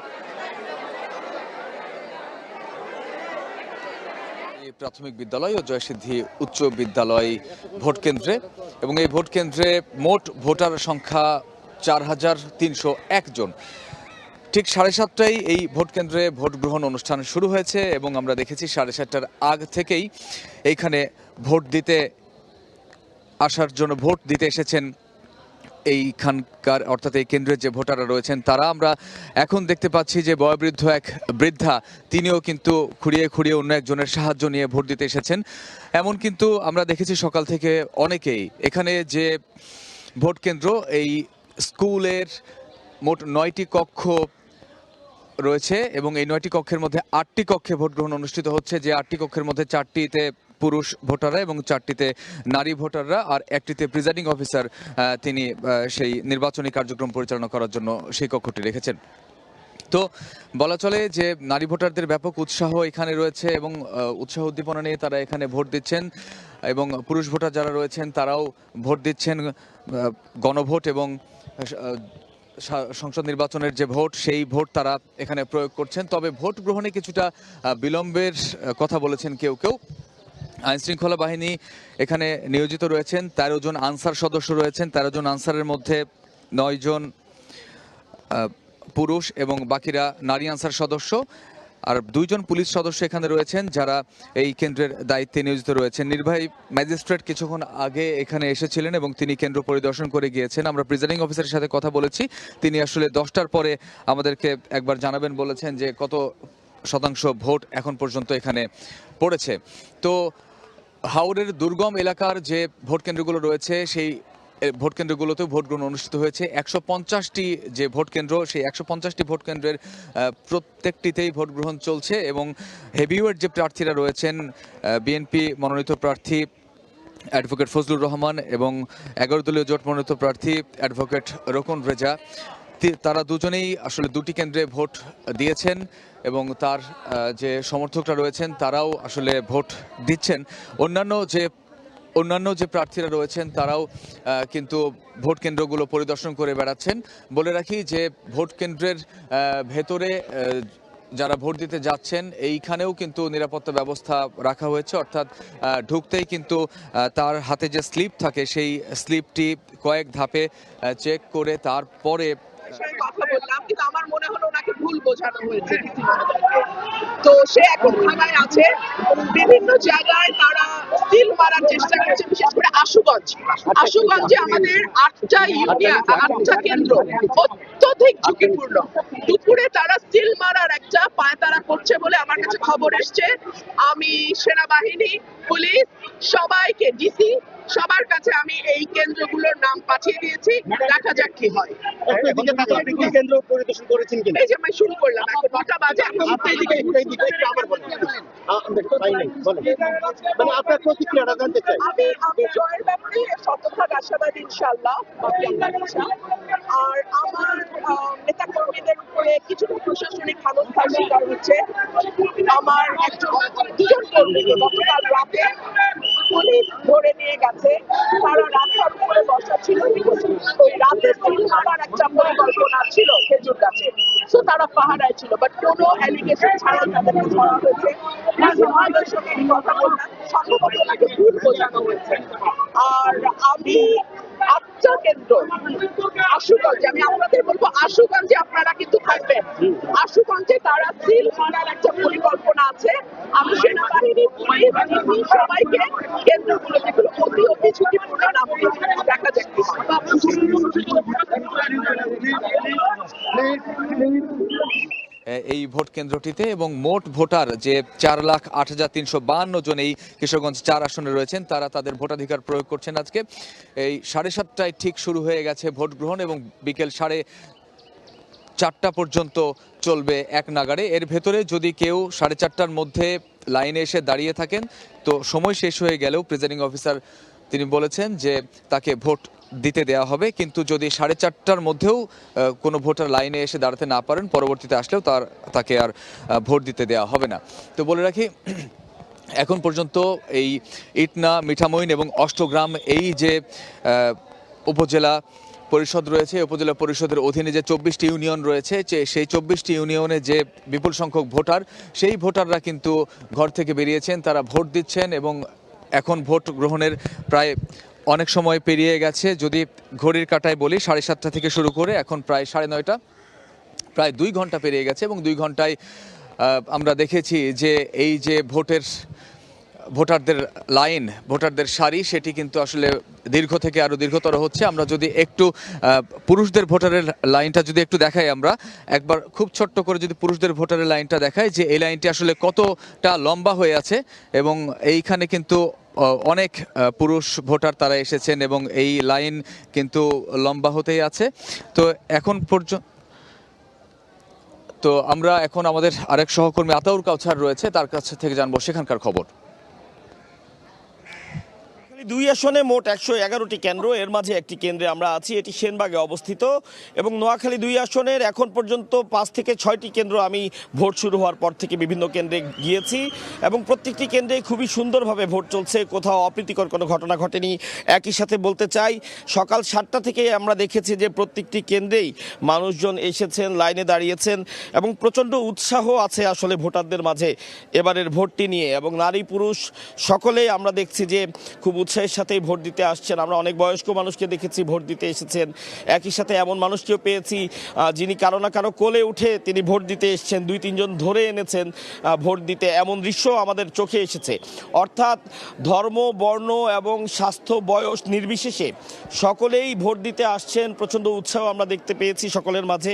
Speaker 17: প্রাথমিক বিদ্যালয় ও জয়সিদ্ধি উচ্চ বিদ্যালয় ভোট কেন্দ্রে এবং এই ভোট কেন্দ্রে মোট ভোটার সংখ্যা 4,301 জন। ঠিক 7:30টায় এই ভোট কেন্দ্রে ভোট গ্রহণ অনুষ্ঠান শুরু হয়েছে এবং আমরা দেখেছি 7:30টার আগ থেকেই এইখানে ভোট দিতে আসার জন্য ভোট দিতে এসেছেন এইখানকার অর্থাৎ এই কেন্দ্রের যে ভোটাররা রয়েছেন তারা। আমরা এখন দেখতে পাচ্ছি যে বয়োবৃদ্ধ এক বৃদ্ধা তিনিও কিন্তু খুঁড়িয়ে খুঁড়িয়ে অন্য একজনের সাহায্য নিয়ে ভোট দিতে এসেছেন। এমন কিন্তু আমরা দেখেছি সকাল থেকে অনেকেই এখানে যে ভোট কেন্দ্র এই স্কুলের মোট 9টি কক্ষ রয়েছে এবং এই 9টি কক্ষের মধ্যে 8টি কক্ষে ভোট গ্রহণ অনুষ্ঠিত হচ্ছে, যে 8টি কক্ষের মধ্যে 4টিতে পুরুষ ভোটাররা এবং 4টিতে নারী ভোটাররা, আর একটিতে প্রিজাইডিং অফিসার তিনি সেই নির্বাচনী কার্যক্রম পরিচালনা করার জন্য সেই কক্ষটি রেখেছেন। তো বলা চলে যে নারী ভোটারদের ব্যাপক উৎসাহ এখানে রয়েছে এবং উৎসাহ উদ্দীপনা নিয়ে তারা এখানে ভোট দিচ্ছেন, এবং পুরুষ ভোটার যারা রয়েছেন তারাও ভোট দিচ্ছেন। গণভোট এবং সংসদ নির্বাচনের যে ভোট, সেই ভোট তারা এখানে প্রয়োগ করছেন। তবে ভোট গ্রহণে কিছুটা বিলম্বের কথা বলেছেন কেউ কেউ। আইনশৃঙ্খলা বাহিনী এখানে নিয়োজিত রয়েছেন, 13 জন আনসার সদস্য রয়েছেন। 13 জন আনসারের মধ্যে 9 জন পুরুষ এবং বাকিরা নারী আনসার সদস্য, আর 2 জন পুলিশ সদস্য এখানে রয়েছেন যারা এই কেন্দ্রের দায়িত্বে নিয়োজিত রয়েছেন। নির্বাহী ম্যাজিস্ট্রেট কিছুক্ষণ আগে এখানে এসেছিলেন এবং তিনি কেন্দ্র পরিদর্শন করে গিয়েছেন। আমরা প্রিজাইডিং অফিসারের সাথে কথা বলেছি, তিনি আসলে 10টার পরে আমাদেরকে একবার জানাবেন বলেছেন যে কত শতাংশ ভোট এখন পর্যন্ত এখানে পড়েছে। তো হাওড়ের দুর্গম এলাকার যে ভোট কেন্দ্রগুলো রয়েছে, সেই ভোট কেন্দ্রগুলোতেও ভোট গ্রহণ অনুষ্ঠিত হয়েছে। 150টি যে ভোট কেন্দ্র, সেই 150টি ভোট কেন্দ্রের প্রত্যেকটিতেই ভোট গ্রহণ চলছে এবং হেভিওয়েট যে প্রার্থীরা রয়েছেন, বিএনপি মনোনীত প্রার্থী অ্যাডভোকেট ফজলুর রহমান এবং 11 দলীয় জোট মনোনীত প্রার্থী অ্যাডভোকেট রোকন রেজা, তারা দুজনেই আসলে 2টি কেন্দ্রে ভোট দিয়েছেন এবং তার যে সমর্থকরা রয়েছেন তারাও আসলে ভোট দিচ্ছেন। অন্যান্য যে প্রার্থীরা রয়েছেন তারাও কিন্তু ভোট কেন্দ্রগুলো পরিদর্শন করে বেড়াচ্ছেন। বলে রাখি যে ভোট কেন্দ্রের ভেতরে যারা ভোট দিতে যাচ্ছেন এইখানেও কিন্তু নিরাপত্তা ব্যবস্থা রাখা হয়েছে, অর্থাৎ ঢুকতেই কিন্তু তার হাতে যে স্লিপ থাকে সেই স্লিপটি কয়েক ধাপে চেক করে তারপরে
Speaker 10: কথা বললাম, কিন্তু আমার মনে হলো ওনাকে ভুল বোঝানো হয়েছে। তো সে এখন থানায় আছে, বিভিন্ন জায়গায় তারা সিল মারার চেষ্টা করছে, বিশেষ করে আশুগঞ্জে আমাদের 8টা ইউনিয়ন, 8টা কেন্দ্র অত্যধিক ঝুঁকিপূর্ণ। দুপুরে তারা সিল মারার একটা পায়তারা করছে বলে আমার কাছে খবর এসছে। আমি সেনাবাহিনী, পুলিশ, সবাইকে, ডিসি সবার কাছে আমি এই কেন্দ্রগুলোর নাম পাঠিয়ে দিয়েছি, দেখা যাক কি হয়।
Speaker 18: কেন্দ্র পরিদর্শন করেছেন কিনা?
Speaker 10: এই যে আমি শুরু করলাম, এখন 9টা বাজে,
Speaker 18: আপনার প্রতিক্রিয়াটা জানতে চাই।
Speaker 10: আমি জয়ের ব্যাপারে শতভাগ আশাবাদী, ইনশাআল্লাহ। আর আমার নেতা কর্মীদের উপরে কিছুটা প্রশাসনিক হামলার শিকার হচ্ছে। আমার 2জন কর্মীকে গতকাল রাতে পুলিশ ধরে নিয়ে গেছে। তারা রাস্তার উপরে বসা ছিল, ওই রাতে সিল মারার একটা পরিকল্পনা ছিল খেজুর গাছে, তো তারা পাহারায় ছিল, বাট কোনো অ্যালিগেশন ছাড়াই তাদেরকে ধরা হয়েছে। আমাদের সঙ্গে কথা বললাম, সম্ভবত ওনাকে ভুল বোঝানো হয়েছে। আর আমি 8টা কেন্দ্র আশুগঞ্জে, আমি আপনাদের বলবো আশুগঞ্জে আপনারা কিন্তু থাকবেন। আশুগঞ্জে তারা সিল মারার একটা পরিকল্পনা আছে। আমি সেনাবাহিনী, পুলিশ, সবাইকে কেন্দ্রগুলো যেগুলো অতি ঝুঁকিপূর্ণ নাম দিয়েছি, দেখা যাক কি হয়।
Speaker 17: এই ভোট কেন্দ্রটিতে এবং মোট ভোটার যে 4,08,352 জন এই কিশোরগঞ্জ 4 আসনে রয়েছেন, তারা তাদের ভোটাধিকার প্রয়োগ করছেন। আজকে এই 7:30টায় ঠিক শুরু হয়ে গেছে ভোট গ্রহণ এবং বিকেল 4:30 পর্যন্ত চলবে এক নাগাড়ে। এর ভেতরে যদি কেউ 4:30টার মধ্যে লাইনে এসে দাঁড়িয়ে থাকেন, তো সময় শেষ হয়ে গেলেও প্রিজাইডিং অফিসার তিনি বলেছেন যে তাকে ভোট দিতে দেওয়া হবে, কিন্তু যদি 4:30টার মধ্যেও কোনো ভোটার লাইনে এসে দাঁড়াতে না পারেন, পরবর্তীতে আসলেও তাকে আর ভোট দিতে দেওয়া হবে না। তো বলে রাখি, এখন পর্যন্ত এই ইটনা, মিঠামইন এবং অষ্টগ্রাম এই যে উপজেলা পরিষদ রয়েছে, উপজেলা পরিষদের অধীনে যে 24টি ইউনিয়ন রয়েছে, সেই 24টি ইউনিয়নে যে বিপুল সংখ্যক ভোটার, সেই ভোটাররা কিন্তু ঘর থেকে বেরিয়েছেন, তারা ভোট দিচ্ছেন এবং এখন ভোট গ্রহণের প্রায় অনেক সময় পেরিয়ে গেছে। যদি ঘড়ির কাঁটায় বলি 7:30 থেকে শুরু করে এখন প্রায় 9:30, প্রায় 2 ঘন্টা পেরিয়ে গেছে এবং 2 ঘন্টায় আমরা দেখেছি যে এই যে ভোটারদের লাইন, ভোটারদের সারি, সেটি কিন্তু আসলে দীর্ঘ থেকে আরও দীর্ঘতর হচ্ছে। আমরা যদি একটু পুরুষদের ভোটারের লাইনটা যদি একটু দেখাই, আমরা একবার খুব ছোট্ট করে যদি পুরুষদের ভোটারের লাইনটা দেখাই, যে এই লাইনটি আসলে কতটা লম্বা হয়ে আছে এবং এইখানে কিন্তু অনেক পুরুষ ভোটার তারা এসেছেন এবং এই লাইন কিন্তু লম্বা হতেই আছে। তো এখন পর্যন্ত তো আমরা এখন আমাদের আরেক সহকর্মী আতাউর কাউছার রয়েছে, তার কাছ থেকে জানবো সেখানকার খবর।
Speaker 19: দুই আসনে মোট 111টি কেন্দ্র, এর মাঝে একটি কেন্দ্রে আমরা আছি, এটি সেনবাগে অবস্থিত। এবং নোয়াখালী 2 আসনের এখন পর্যন্ত 5 থেকে 6টি কেন্দ্র আমি ভোট শুরু হওয়ার পর থেকে বিভিন্ন কেন্দ্রে গিয়েছি এবং প্রত্যেকটি কেন্দ্রে খুবই সুন্দরভাবে ভোট চলছে, কোথাও অপ্রীতিকর কোনো ঘটনা ঘটেনি। একই সাথে বলতে চাই, সকাল 7টা থেকে আমরা দেখেছি যে প্রত্যেকটি কেন্দ্রেই মানুষজন এসেছেন, লাইনে দাঁড়িয়েছেন এবং প্রচণ্ড উৎসাহ আছে আসলে ভোটারদের মাঝে এবারের ভোটটি নিয়ে। এবং নারী পুরুষ সকলেই আমরা দেখছি যে খুব উৎসাহের সাথেই ভোট দিতে আসছেন। আমরা অনেক বয়স্ক মানুষকে দেখেছি ভোট দিতে এসেছেন, একই সাথে এমন মানুষকেও পেয়েছি যিনি কারো না কারো কোলে উঠে তিনি ভোট দিতে এসেছেন, 2-3 জন ধরে এনেছেন ভোট দিতে, এমন দৃশ্য আমাদের চোখে এসেছে। অর্থাৎ ধর্ম, বর্ণ এবং স্বাস্থ্য, বয়স নির্বিশেষে সকলেই ভোট দিতে আসছেন, প্রচণ্ড উৎসাহ আমরা দেখতে পেয়েছি সকলের মাঝে।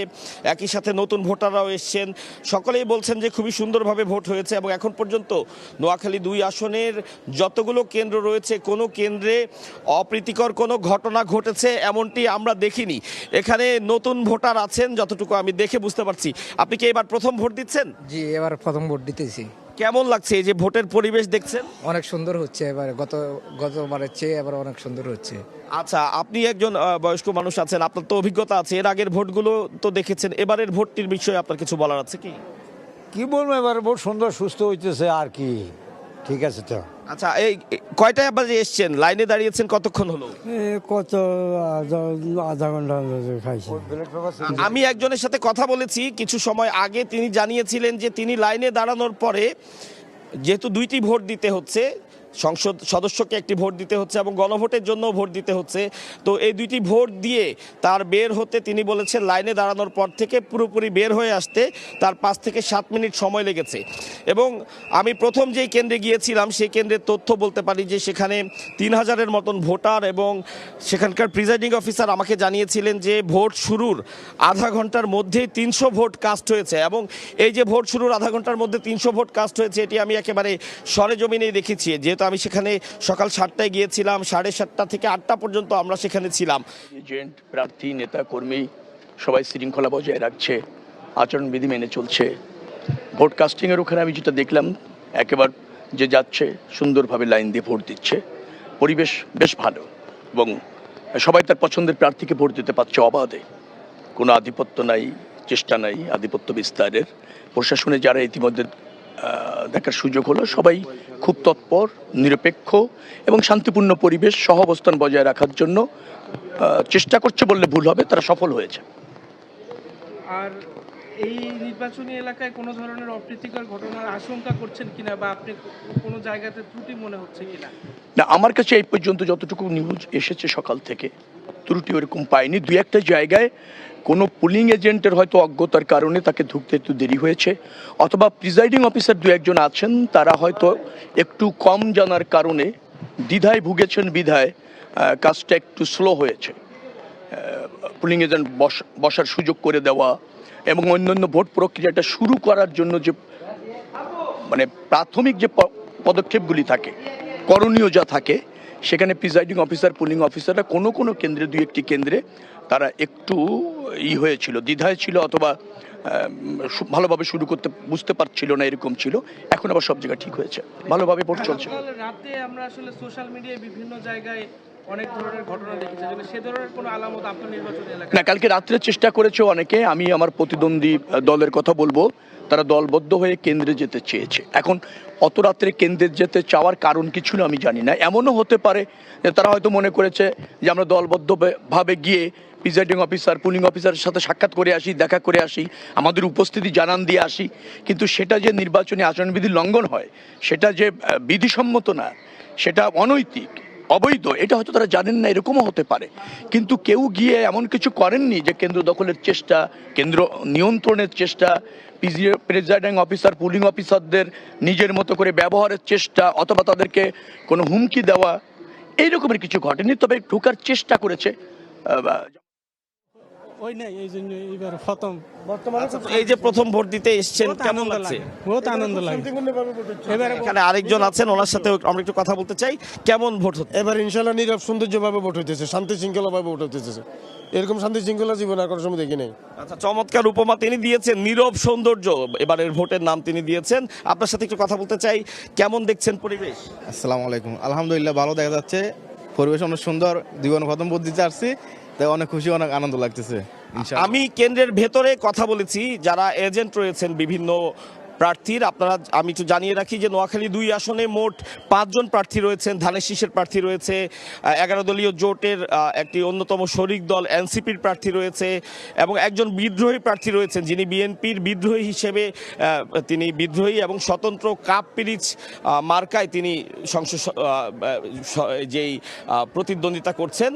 Speaker 19: একই সাথে নতুন ভোটাররাও এসছেন, সকলেই বলছেন যে খুবই সুন্দরভাবে ভোট হয়েছে। এবং এখন পর্যন্ত নোয়াখালী 2 আসনের যতগুলো কেন্দ্র রয়েছে কোনো কেন্দ্রে অপ্রীতিকর কোনো ঘটনা ঘটেছে এমনটি আমরা দেখিনি। এখানে নতুন ভোটার আছেন যতটুকু আমি দেখে বুঝতে পারছি। আপনি কি এবার প্রথম ভোট দিচ্ছেন?
Speaker 20: জি, এবার প্রথম ভোট দিতেছি।
Speaker 19: কেমন লাগছে এই যে ভোটের পরিবেশ দেখছেন?
Speaker 20: অনেক সুন্দর হচ্ছে এবার, গতবারের চেয়ে এবার অনেক সুন্দর হচ্ছে।
Speaker 19: আচ্ছা, আপনি একজন বয়স্ক মানুষ আছেন, আপনার তো অভিজ্ঞতা আছে, এর আগের ভোটগুলো তো দেখেছেন, এবারের ভোটটির বিষয়ে আপনার কিছু বলার আছে কি?
Speaker 21: কি বলবো, এবার ভোট সুন্দর সুস্থ হইতেছে আর কি, ঠিক আছে তো।
Speaker 19: আচ্ছা, এই কয়টায় বাজে এসছেন, লাইনে দাঁড়িয়েছেন কতক্ষণ হলো?
Speaker 21: কত আধা ঘন্টা খাইছি।
Speaker 19: আমি একজনের সাথে কথা বলেছি কিছু সময় আগে, তিনি জানিয়েছিলেন যে তিনি লাইনে দাঁড়ানোর পরে যেহেতু 2টি ভোট দিতে হচ্ছে, সংসদ সদস্যকে একটি ভোট দিতে হচ্ছে এবং গণভোটের জন্য ভোট দিতে হচ্ছে, তো এই 2টি ভোট দিয়ে তার বের হতে তিনি বলেছেন লাইনে দাঁড়ানোর পর থেকে পুরোপুরি বের হয়ে আসতে তার 5 থেকে 7 মিনিট সময় লেগেছে। এবং আমি প্রথম যেই কেন্দ্রে গিয়েছিলাম সেই কেন্দ্রের তথ্য বলতে পারি যে সেখানে 3000-এর মতন ভোটার এবং সেখানকার প্রিজাইডিং অফিসার আমাকে জানিয়েছিলেন যে ভোট শুরুর আধা ঘন্টার মধ্যেই 300 ভোট কাস্ট হয়েছে। এবং এই যে ভোট শুরুর আধা ঘন্টার মধ্যে 300 ভোট কাস্ট হয়েছে এটি আমি একেবারে সরেজমিনেই দেখেছি, যেহেতু আমি সেখানে সকাল 7টায় গিয়েছিলাম, 7:30টা থেকে 8টা পর্যন্ত আমরা সেখানে ছিলাম।
Speaker 22: এজেন্ট, প্রার্থী, নেতা, কর্মী সবাই শৃঙ্খলা বজায় রাখছে, আচরণবিধি মেনে চলছে। ভোট কাস্টিংয়ের ওখানে আমি যেটা দেখলাম, একেবারে যে যাচ্ছে সুন্দরভাবে লাইন দিয়ে ভোট দিচ্ছে, পরিবেশ বেশ ভালো এবং সবাই তার পছন্দের প্রার্থীকে ভোট দিতে পারছে অবাধে, কোনো আধিপত্য নাই, চেষ্টা নাই আধিপত্য বিস্তারের। প্রশাসনে যারা ইতিমধ্যে দেখার সুযোগ হলো, সবাই খুব তৎপর, নিরপেক্ষ এবং শান্তিপূর্ণ পরিবেশ সহাবস্থান বজায় রাখার জন্য চেষ্টা করছে বললে ভুল হবে, তারা সফল হয়েছে।
Speaker 23: আর এই নির্বাচনী এলাকায় কোনো ধরনের অপ্রীতিকর ঘটনার আশঙ্কা করছেন কিনা, বা আপনি কোনো জায়গাতে ত্রুটি মনে হচ্ছে কিনা?
Speaker 22: না, আমার কাছে এই পর্যন্ত যতটুকু নিউজ এসেছে সকাল থেকে ত্রুটি ওরকম পাইনি। 2-1টা জায়গায় কোনো পুলিং এজেন্টের হয়তো অজ্ঞতার কারণে তাকে ঢুকতে একটু দেরি হয়েছে, অথবা প্রিজাইডিং অফিসার 2-1জন আছেন তারা হয়তো একটু কম জানার কারণে দ্বিধায় ভুগেছেন, বিধায় কাজটা একটু স্লো হয়েছে। পুলিং এজেন্ট বসার সুযোগ করে দেওয়া এবং অন্যান্য ভোট প্রক্রিয়াটা শুরু করার জন্য যে মানে প্রাথমিক যে পদক্ষেপগুলি থাকে, করণীয় যা থাকে, সেখানে প্রিজাইডিং অফিসার, পুলিং অফিসাররা কোনো কেন্দ্রে 2-1টি কেন্দ্রে তারা একটু হয়েছিল, দ্বিধায় ছিল, অথবা ভালোভাবে শুরু করতে বুঝতে পারছিল না, এরকম ছিল। এখন আবার সব জায়গা ঠিক হয়েছে, ভালোভাবে ভোট চলছে।
Speaker 23: রাতে আমরা আসলে সোশ্যাল মিডিয়ায় বিভিন্ন জায়গায় অনেক ধরনের ঘটনা দেখেছি, সে ধরনের কোনো আলামত আপনার নির্বাচনী এলাকায়?
Speaker 22: না, কালকে রাত্রে চেষ্টা করেছে অনেকে। আমি আমার প্রতিদ্বন্দ্বী দলের কথা বলবো, তারা দলবদ্ধ হয়ে কেন্দ্রে যেতে চেয়েছে। এখন অত রাত্রে কেন্দ্রে যেতে চাওয়ার কারণ কিছু না, আমি জানি না। এমনও হতে পারে যে তারা হয়তো মনে করেছে যে আমরা দলবদ্ধভাবে গিয়ে প্রিজাইডিং অফিসার, পুলিং অফিসারের সাথে সাক্ষাৎ করে আসি, দেখা করে আসি, আমাদের উপস্থিতি জানান দিয়ে আসি, কিন্তু সেটা যে নির্বাচনী আচরণবিধি লঙ্ঘন হয়, সেটা যে বিধিসম্মত না, সেটা অনৈতিক, অবৈধ, এটা হয়তো তারা জানেন না, এরকমও হতে পারে। কিন্তু কেউ গিয়ে এমন কিছু করেননি যে কেন্দ্র দখলের চেষ্টা, কেন্দ্র নিয়ন্ত্রণের চেষ্টা, প্রিজাইডিং অফিসার, পুলিং অফিসারদের নিজের মতো করে ব্যবহারের চেষ্টা, অথবা তাদেরকে কোনো হুমকি দেওয়া, এই রকমের কিছু ঘটেনি। তবে ঢোকার চেষ্টা করেছে।
Speaker 6: ওই নাই, এই জন্য এবার প্রথম
Speaker 19: এই যে প্রথম ভোট দিতে এসেছেন কেমন লাগছে?
Speaker 6: বহুত আনন্দ লাগে। এবারে
Speaker 19: এখানে আরেকজন আছেন, ওনার সাথে আমরা একটু কথা বলতে চাই। কেমন ভোট হচ্ছে?
Speaker 7: এবার ইনশাল্লাহ নীরব সৌন্দর্যভাবে ভোট হইতেছে, শান্তি শৃঙ্খলাভাবে ভোট হইতেছে। এরকম শান্তি শৃঙ্খলা জীবন আর কোনো সময় দেখি নাই।
Speaker 19: আচ্ছা, চমৎকার উপমা তিনি দিয়েছেন, নীরব সৌন্দর্য এবারের ভোটের নাম তিনি দিয়েছেন। আপনার সাথে একটু কথা বলতে চাই, কেমন দেখছেন পরিবেশ?
Speaker 8: আসসালামু আলাইকুম। আলহামদুলিল্লাহ ভালো দেখা যাচ্ছে, পরিবেশ অনেক সুন্দর। জীবনে প্রথম ভোট দিতে আসছি, তাই অনেক খুশি, অনেক আনন্দ লাগতেছে।
Speaker 19: আমি কেন্দ্রের ভেতরে কথা বলেছি, যারা এজেন্ট রয়েছেন বিভিন্ন প্রার্থীর, আপনারা আমি একটু জানিয়ে রাখি যে নোয়াখালী 2 আসনে মোট 5 জন প্রার্থী রয়েছেন। ধানের শীষের প্রার্থী রয়েছে, 11 দলীয় জোটের একটি অন্যতম শরিক দল এনসিপির প্রার্থী রয়েছে এবং একজন বিদ্রোহী প্রার্থী রয়েছেন যিনি বিএনপির বিদ্রোহী হিসেবে তিনি বিদ্রোহী এবং স্বতন্ত্র কাপ পিরিচ মার্কায় তিনি সংসদ যেই প্রতিদ্বন্দ্বিতা করছেন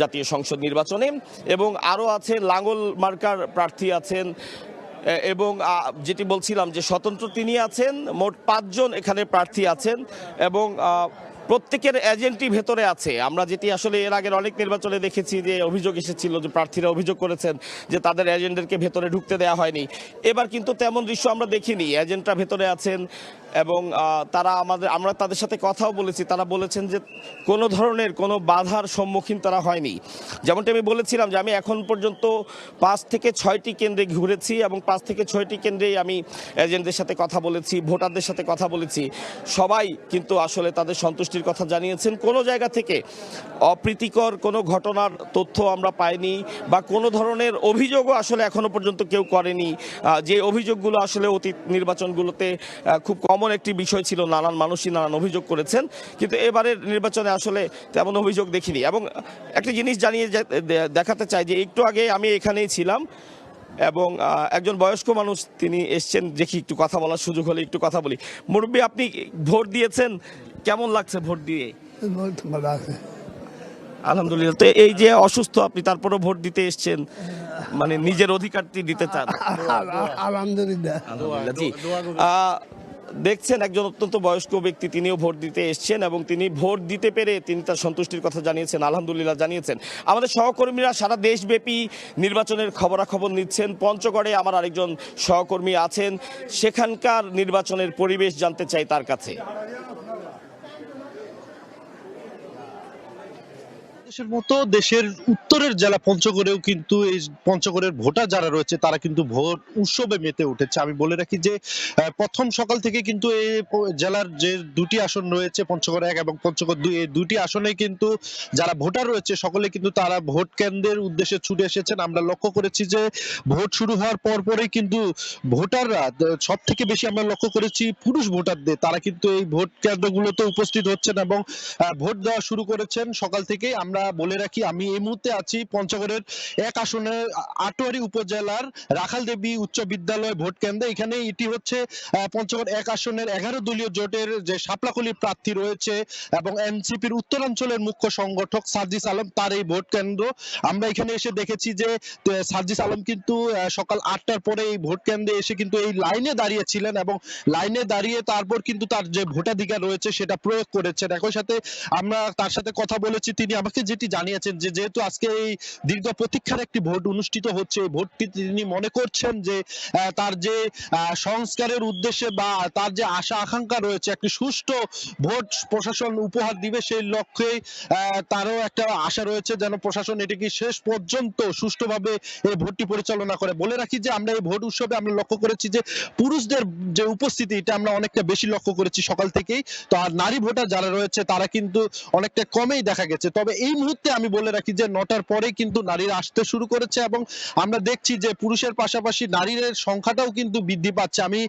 Speaker 19: জাতীয় সংসদ নির্বাচনে, এবং আরও আছে লাঙ্গল মার্কার প্রার্থী আছেন, এবং যেটি বলছিলাম যে স্বতন্ত্র তিনি আছেন। মোট 5 জন এখানে প্রার্থী আছেন এবং প্রত্যেকের এজেন্টই ভেতরে আছে। আমরা যেটি আসলে এর আগের অনেক নির্বাচনে দেখেছি যে অভিযোগ এসেছিল যে প্রার্থীরা অভিযোগ করেছেন যে তাদের এজেন্টদেরকে ভেতরে ঢুকতে দেওয়া হয়নি। এবার কিন্তু তেমন দৃশ্য আমরা দেখিনি, এজেন্টরা ভেতরে আছেন এবং আমরা তাদের সাথে কথাও বলেছি। তারা বলেছেন যে কোনো ধরনের কোনো বাধার সম্মুখীন তারা হয়নি। যেমনটি আমি বলেছিলাম যে আমি এখন পর্যন্ত 5 থেকে 6টি কেন্দ্রে ঘুরেছি এবং 5 থেকে 6টি কেন্দ্রেই আমি এজেন্টদের সাথে কথা বলেছি, ভোটারদের সাথে কথা বলেছি। সবাই কিন্তু আসলে তাদের সন্তুষ্টির কথা জানিয়েছেন। কোনো জায়গা থেকে অপ্রীতিকর কোনো ঘটনার তথ্য আমরা পাইনি বা কোনো ধরনের অভিযোগও আসলে এখনো পর্যন্ত কেউ করেনি। যে অভিযোগগুলো আসলে অতীত নির্বাচনগুলোতে খুব কমন একটি বিষয় ছিল, নানান মানুষই নানান অভিযোগ করেছেন, কিন্তু এবারের নির্বাচনে আসলে তেমন অভিযোগ দেখিনি। এবং একটা জিনিস জানিয়ে দেখাতে চাই যে একটু আগে আমি এখানেই ছিলাম এবং একজন বয়স্ক মানুষ তিনি এসছেন, দেখি একটু কথা বলার সুযোগ হলে একটু কথা বলি। মুরব্বী, আপনি ভোট দিয়েছেন, কেমন লাগছে ভোট দিয়ে? আলহামদুলিল্লাহ। তো এই যে অসুস্থ আপনি, তারপরও ভোট দিতে এসছেন, মানে নিজের অধিকারটি দিতে চান?
Speaker 6: আলহামদুলিল্লাহ।
Speaker 19: জি, দেখছেন একজন অত্যন্ত বয়স্ক ব্যক্তি, তিনিও ভোট দিতে এসছেন এবং তিনি ভোট দিতে পেরে তিনি তার সন্তুষ্টির কথা জানিয়েছেন, আলহামদুলিল্লাহ জানিয়েছেন। আমাদের সহকর্মীরা সারা দেশব্যাপী নির্বাচনের খবরাখবর নিচ্ছেন। পঞ্চগড়ে আমার আরেকজন সহকর্মী আছেন, সেখানকার নির্বাচনের পরিবেশ জানতে চাই তার কাছে।
Speaker 24: বাংলাদেশের মতো দেশের উত্তরের জেলা পঞ্চগড়েও কিন্তু এই পঞ্চগড়ের ভোটার যারা রয়েছে তারা কিন্তু ভোট উৎসবে মেতে উঠেছে। আমি বলে রাখি যে প্রথম সকাল থেকে কিন্তু এই জেলার যে দুটি আসন রয়েছে, পঞ্চগড় 1 এবং পঞ্চগড় 2, এই দুটি আসনে কিন্তু যারা ভোটার রয়েছে সকলে কিন্তু তারা ভোট কেন্দ্রের উদ্দেশ্যে ছুটে এসেছেন। আমরা লক্ষ্য করেছি যে ভোট শুরু হওয়ার পরপরই কিন্তু ভোটাররা সব থেকে বেশি আমরা লক্ষ্য করেছি পুরুষ ভোটারদের, তারা কিন্তু এই ভোট কেন্দ্রগুলোতে উপস্থিত হচ্ছেন এবং ভোট দেওয়া শুরু করেছেন সকাল থেকে। আমরা বলে রাখি আমি এই মুহূর্তে আছি পঞ্চগড়ের 1 আসনের আটোয়ারি উপজেলার রাখালদেবী উচ্চ বিদ্যালয় ভোট কেন্দ্রে। এখানে এটি হচ্ছে পঞ্চগড় 1 আসনের 11 দলীয় জোটের যে শাপলাকলির প্রার্থী রয়েছে এবং এনসিপির উত্তরাঞ্চলের মুখ্য সংগঠক সার্জিস আলম, তার এই ভোট কেন্দ্র। আমরা এখানে এসে দেখেছি যে সার্জিস আলম কিন্তু সকাল 8টার পরে এই ভোট কেন্দ্রে এসে কিন্তু এই লাইনে দাঁড়িয়েছিলেন এবং লাইনে দাঁড়িয়ে তারপর কিন্তু তার যে ভোটাধিকার রয়েছে সেটা প্রয়োগ করেছেন। একই সাথে আমরা তার সাথে কথা বলেছি, তিনি আমাকে যেটি জানিয়েছেন যে যেহেতু আজকে এই দীর্ঘ প্রতীক্ষার একটি ভোট অনুষ্ঠিত হচ্ছে, এই ভোটটি তিনি মনে করছেন যে তার যে সংস্কারের উদ্দেশ্যে বা তার যে আশা আকাঙ্ক্ষা রয়েছে একটি সুষ্ঠু ভোট প্রশাসন উপহার দিবে, সেই লক্ষ্যে তারও একটা আশা রয়েছে যেন প্রশাসন এটিকে শেষ পর্যন্ত সুষ্ঠুভাবে এই ভোটটি পরিচালনা করে। বলে রাখি যে আমরা এই ভোট উৎসবে আমরা লক্ষ্য করেছি যে পুরুষদের যে উপস্থিতি এটা আমরা অনেকটা বেশি লক্ষ্য করেছি সকাল থেকেই। তো আর নারী ভোটার যারা রয়েছে তারা কিন্তু অনেকটা কমেই দেখা গেছে। তবে এই মুহূর্তে আমি বলে রাখি যে 9টার পরে কিন্তু নারীরা আসতে শুরু করেছে এবং আমরা দেখছি যে পুরুষের পাশাপাশি নারীর সংখ্যাটাও কিন্তু বৃদ্ধি পাচ্ছে। আমি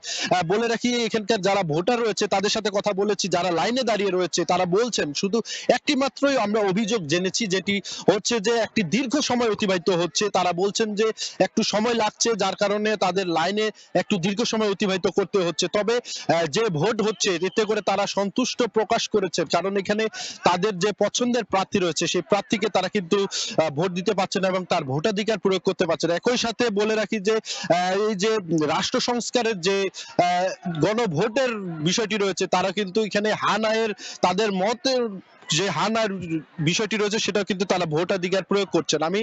Speaker 24: বলে রাখি এখানকার যারা ভোটার রয়েছে তাদের সাথে কথা বলেছি, যারা লাইনে দাঁড়িয়ে রয়েছে তারা বলছেন শুধু একটি মাত্রই আমরা অভিযোগ জেনেছি, যেটি হচ্ছে যে একটি দীর্ঘ সময় অতিবাহিত হচ্ছে। তারা বলছেন যে একটু সময় লাগছে, যার কারণে তাদের লাইনে একটু দীর্ঘ সময় অতিবাহিত করতে হচ্ছে। তবে যে ভোট হচ্ছে এতে করে তারা সন্তুষ্ট প্রকাশ করেছে, কারণ এখানে তাদের যে পছন্দের প্রার্থী রয়েছে সেই প্রার্থীকে তারা কিন্তু ভোট দিতে পারছে না এবং তার ভোটাধিকার প্রয়োগ করতে পারছে না। একই সাথে বলে রাখি যে এই যে রাষ্ট্র সংস্কারের যে গণভোটের বিষয়টি রয়েছে, তারা কিন্তু এখানে হানায়ের তাদের মতের যে হানার বিষয়টি রয়েছে সেটা কিন্তু তারা ভোটাধিকার প্রয়োগ করছেন। আমি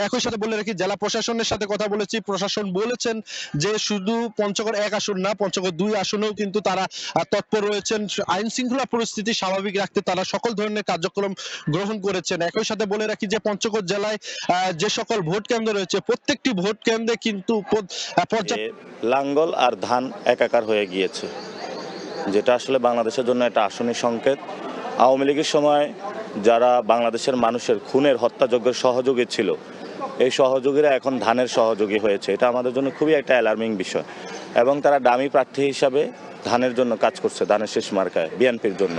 Speaker 24: একই সাথে বলে রাখি, জেলা প্রশাসনের সাথে কথা বলেছি, প্রশাসন বলেছেন যে শুধু পঞ্চগড় 1 আসন না, পঞ্চগড় 2 আসনেও কিন্তু তারা তৎপর রয়েছেন। আইন শৃঙ্খলা পরিস্থিতি স্বাভাবিক রাখতে তারা সকল ধরনের কার্যক্রম গ্রহণ করেছেন। একই সাথে বলে রাখি যে পঞ্চগড় জেলায় যে সকল ভোট কেন্দ্র রয়েছে প্রত্যেকটি ভোট কেন্দ্রে কিন্তু
Speaker 1: লাঙ্গল আর ধান একাকার হয়ে গিয়েছে, যেটা আসলে বাংলাদেশের জন্য একটা আসনী সংকেত। আওয়ামী লীগের সময় যারা বাংলাদেশের মানুষের খুনের হত্যাযজ্ঞের সহযোগী ছিল, এই সহযোগীরা এখন ধানের সহযোগী হয়েছে। এটা আমাদের জন্য খুবই একটা অ্যালার্মিং বিষয়, এবং তারা দামি প্রার্থী হিসাবে ধানের জন্য কাজ করছে, ধানের শীষ মার্কায় বিএনপির জন্য।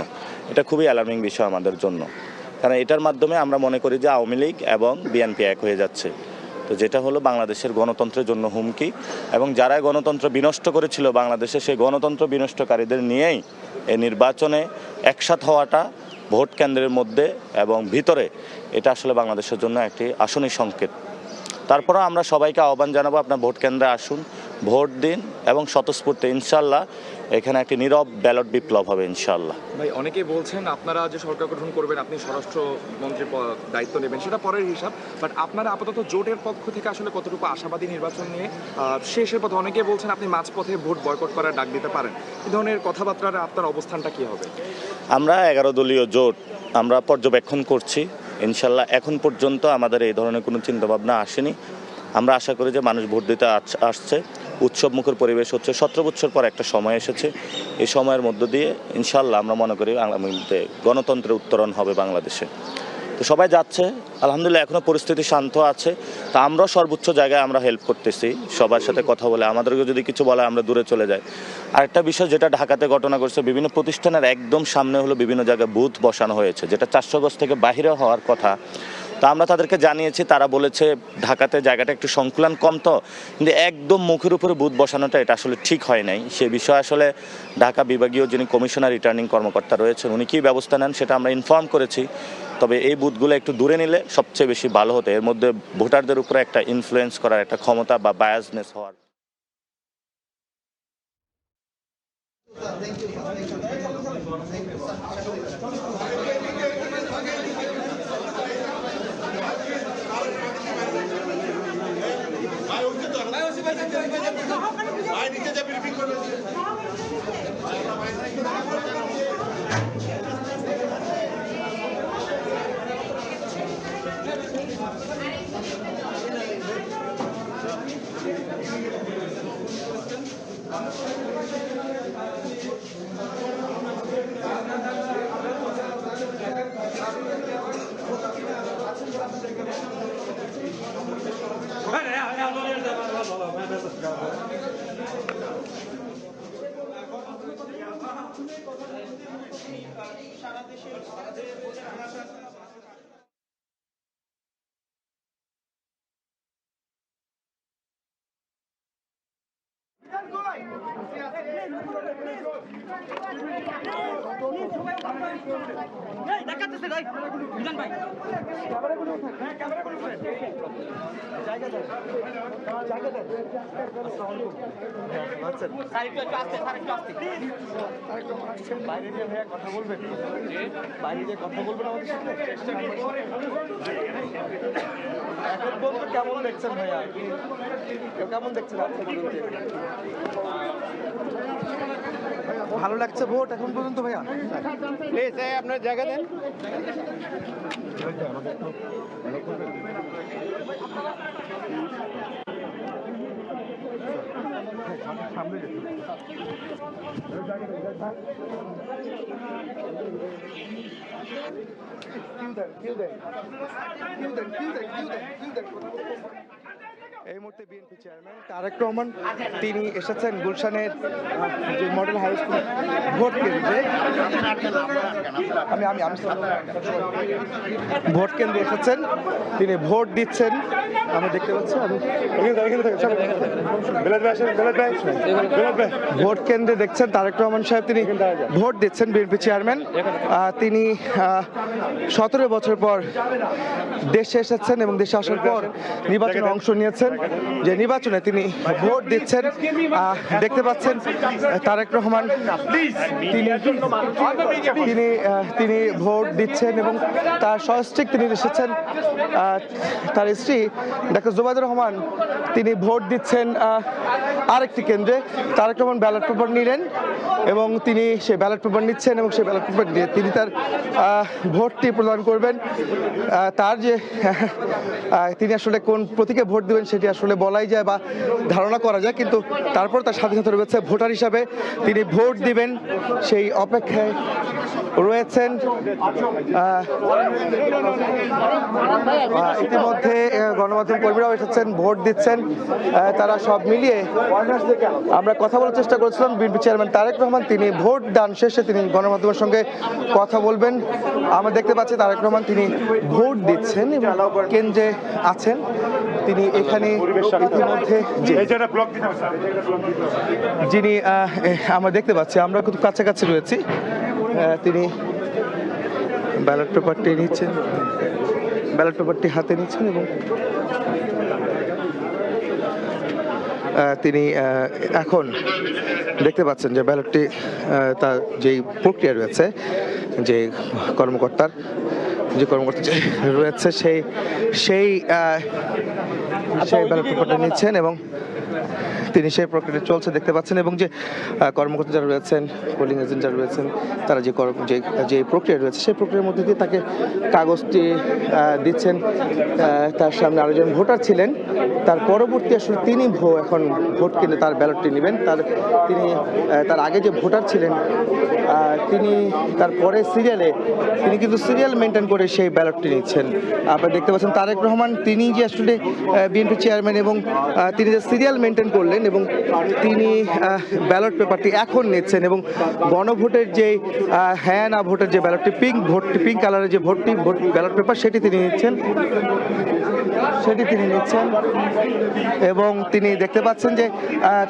Speaker 1: এটা খুবই অ্যালার্মিং বিষয় আমাদের জন্য, কারণ এটার মাধ্যমে আমরা মনে করি যে আওয়ামী লীগ এবং বিএনপি এক হয়ে যাচ্ছে। তো যেটা হলো বাংলাদেশের গণতন্ত্রের জন্য হুমকি, এবং যারা গণতন্ত্র বিনষ্ট করেছিল বাংলাদেশে, সেই গণতন্ত্র বিনষ্টকারীদের নিয়েই এই নির্বাচনে একসাথ হওয়াটা ভোট কেন্দ্রের মধ্যে এবং ভিতরে, এটা আসলে বাংলাদেশের জন্য একটি আসনী সংকেত। তারপরে আমরা সবাইকে আহ্বান জানাবো, আপনার ভোট কেন্দ্রে আসুন, ভোট দিন, এবং স্বতঃস্ফূর্ত ইনশাল্লাহ এখানে একটি নীরব ব্যালট বিপ্লব হবে ইনশাল্লাহ।
Speaker 17: ভাই, অনেকেই বলছেন আপনারা যে সরকার গঠন করবেন, আপনি স্বরাষ্ট্রমন্ত্রীর দায়িত্ব নেবেন, সেটা পরের হিসাব, বাট আপনারা আপাতত জোটের পক্ষ থেকে আসলে কতটুকু আশাবাদী নির্বাচন নিয়ে? শেষের পথে অনেকেই বলছেন আপনি মাঝপথে ভোট বয়কট করার ডাক দিতে পারেন। এই ধরনের কথাবার্তার আপনার অবস্থানটা কি হবে?
Speaker 1: আমরা 11 দলীয় জোট আমরা পর্যবেক্ষণ করছি, ইনশাল্লাহ এখন পর্যন্ত আমাদের এই ধরনের কোনো চিন্তাভাবনা আসেনি। আমরা আশা করি যে মানুষ ভোট দিতে আসছে, উৎসবমুখর পরিবেশ হচ্ছে, 17 বছর পর একটা সময় এসেছে। এই সময়ের মধ্য দিয়ে ইনশাল্লাহ আমরা মনে করি আগামীতে গণতন্ত্রের উত্তরণ হবে বাংলাদেশে। তো সবাই যাচ্ছে, আলহামদুলিল্লাহ এখনও পরিস্থিতি শান্ত আছে। তা আমরাও সর্বোচ্চ জায়গায় আমরা হেল্প করতেছি, সবার সাথে কথা বলে। আমাদেরকে যদি কিছু বলে আমরা দূরে চলে যাই। আরেকটা বিষয় যেটা ঢাকাতে ঘটনা করছে, বিভিন্ন প্রতিষ্ঠানের একদম সামনে হলো বিভিন্ন জায়গায় বুথ বসানো হয়েছে, যেটা 400 গজ থেকে বাইরে হওয়ার কথা। তা আমরা তাদেরকে জানিয়েছি, তারা বলেছে ঢাকাতে জায়গাটা একটু সংকুলান কম, তো কিন্তু একদম মুখের উপরে বুথ বসানোটা এটা আসলে ঠিক হয় নাই। সে বিষয়ে আসলে ঢাকা বিভাগীয় যিনি কমিশনার রিটার্নিং কর্মকর্তা রয়েছেন, উনি কী ব্যবস্থা নেন সেটা আমরা ইনফর্ম করেছি। তবে এই বুথগুলো একটু দূরে নিলে সবচেয়ে বেশি ভালো হতো। এর মধ্যে ভোটারদের উপরে একটা ইনফ্লুয়েন্স করার একটা ক্ষমতা বা বায়াসনেস হওয়ার।
Speaker 3: কেমন দেখছেন ভাইয়া? কেমন দেখছেন? ভালো লাগছে ভোট এখন পর্যন্ত ভাইয়া? প্লিজ আপনার জায়গা দেন। এই মুহূর্তে বিএনপি চেয়ারম্যান তারেক রহমান তিনি এসেছেন গুলশানের যে মডেল হাই স্কুল ভোট কেন্দ্রে। আমি ভোট কেন্দ্রে এসেছেন, তিনি ভোট দিচ্ছেন, আমি দেখতে পাচ্ছি। ভোট কেন্দ্রে দেখছেন তারেক রহমান সাহেব, তিনি ভোট দিচ্ছেন। বিএনপি চেয়ারম্যান তিনি 17 বছর পর দেশে এসেছেন এবং দেশে আসার পর নির্বাচনে অংশ নিয়েছেন। যে নির্বাচনে তিনি ভোট দিচ্ছেন। দেখতে পাচ্ছেন তারেক রহমান তিনি ভোট দিচ্ছেন এবং তার সহস্টিক তিনি এসেছেন। তার স্ত্রী ডাক্তার জুবাইদুর রহমান তিনি ভোট দিচ্ছেন আরেকটি কেন্দ্রে। তারেক রহমান ব্যালট পেপার নিলেন এবং তিনি সেই ব্যালট পেপার নিচ্ছেন এবং সেই ব্যালট পেপার দিয়ে তিনি তার ভোটটি প্রদান করবেন। তার যে তিনি আসলে কোন প্রতীকে ভোট দেবেন সেটি আসলে বলাই যায় বা ধারণা করা যায়, কিন্তু তারপর তার সাথে সাথে রয়েছে ভোটার হিসাবে তিনি ভোট দিবেন সেই অপেক্ষায় রয়েছেন। ইতিমধ্যে গণমাধ্যম কর্মীরাও এসেছেন, ভোট দিচ্ছেন। তারা সব মিলিয়ে আমরা কথা বলার চেষ্টা করেছিলাম বিএনপি চেয়ারম্যান তারেক রহমান, তিনি ভোট দান শেষে তিনি গণমাধ্যমের সঙ্গে কথা বলবেন। আমরা দেখতে পাচ্ছি তারেক রহমান তিনি ভোট দিচ্ছেন এবং কেন্দ্রে আছেন। তিনি এখানে ইতিমধ্যে যিনি আমরা দেখতে পাচ্ছি, আমরা খুব কাছাকাছি রয়েছি। তিনি ব্যালট পেপারটি নিচ্ছেন, ব্যালট পেপারটি হাতে নিচ্ছেন এবং তিনি এখন দেখতে পাচ্ছেন যে ব্যালটটি তার যেই প্রক্রিয়া রয়েছে, যে কর্মকর্তা রয়েছে সেই ব্যালট পেপারটা নিচ্ছেন এবং তিনি সেই প্রক্রিয়া চলছে দেখতে পাচ্ছেন। এবং যে কর্মকর্তা যারা রয়েছেন, পোলিং এজেন্ট যারা রয়েছেন, তারা যে প্রক্রিয়া রয়েছে সেই প্রক্রিয়ার মধ্যে দিয়ে তাকে কাগজটি দিচ্ছেন। তার সামনে আরেকজন ভোটার ছিলেন, তার পরবর্তী আসলে তিনি এখন ভোট কেন্দ্রে তার ব্যালটটি নেবেন। তার আগে যে ভোটার ছিলেন তিনি তারপরে তিনি কিন্তু সিরিয়াল মেনটেন করে সেই ব্যালটটি নিচ্ছেন। আপনারা দেখতে পাচ্ছেন তারেক রহমান তিনি যে আসলে বিএনপি চেয়ারম্যান এবং তিনি যে সিরিয়াল মেনটেন করলেন এবং তিনি ব্যালট পেপারটি এখন নিচ্ছেন এবং গণভোটের যে হ্যাঁ না ভোটের যে ব্যালটটি পিঙ্ক কালারের যে ব্যালট পেপার সেটি তিনি নিচ্ছেন এবং তিনি দেখতে পাচ্ছেন যে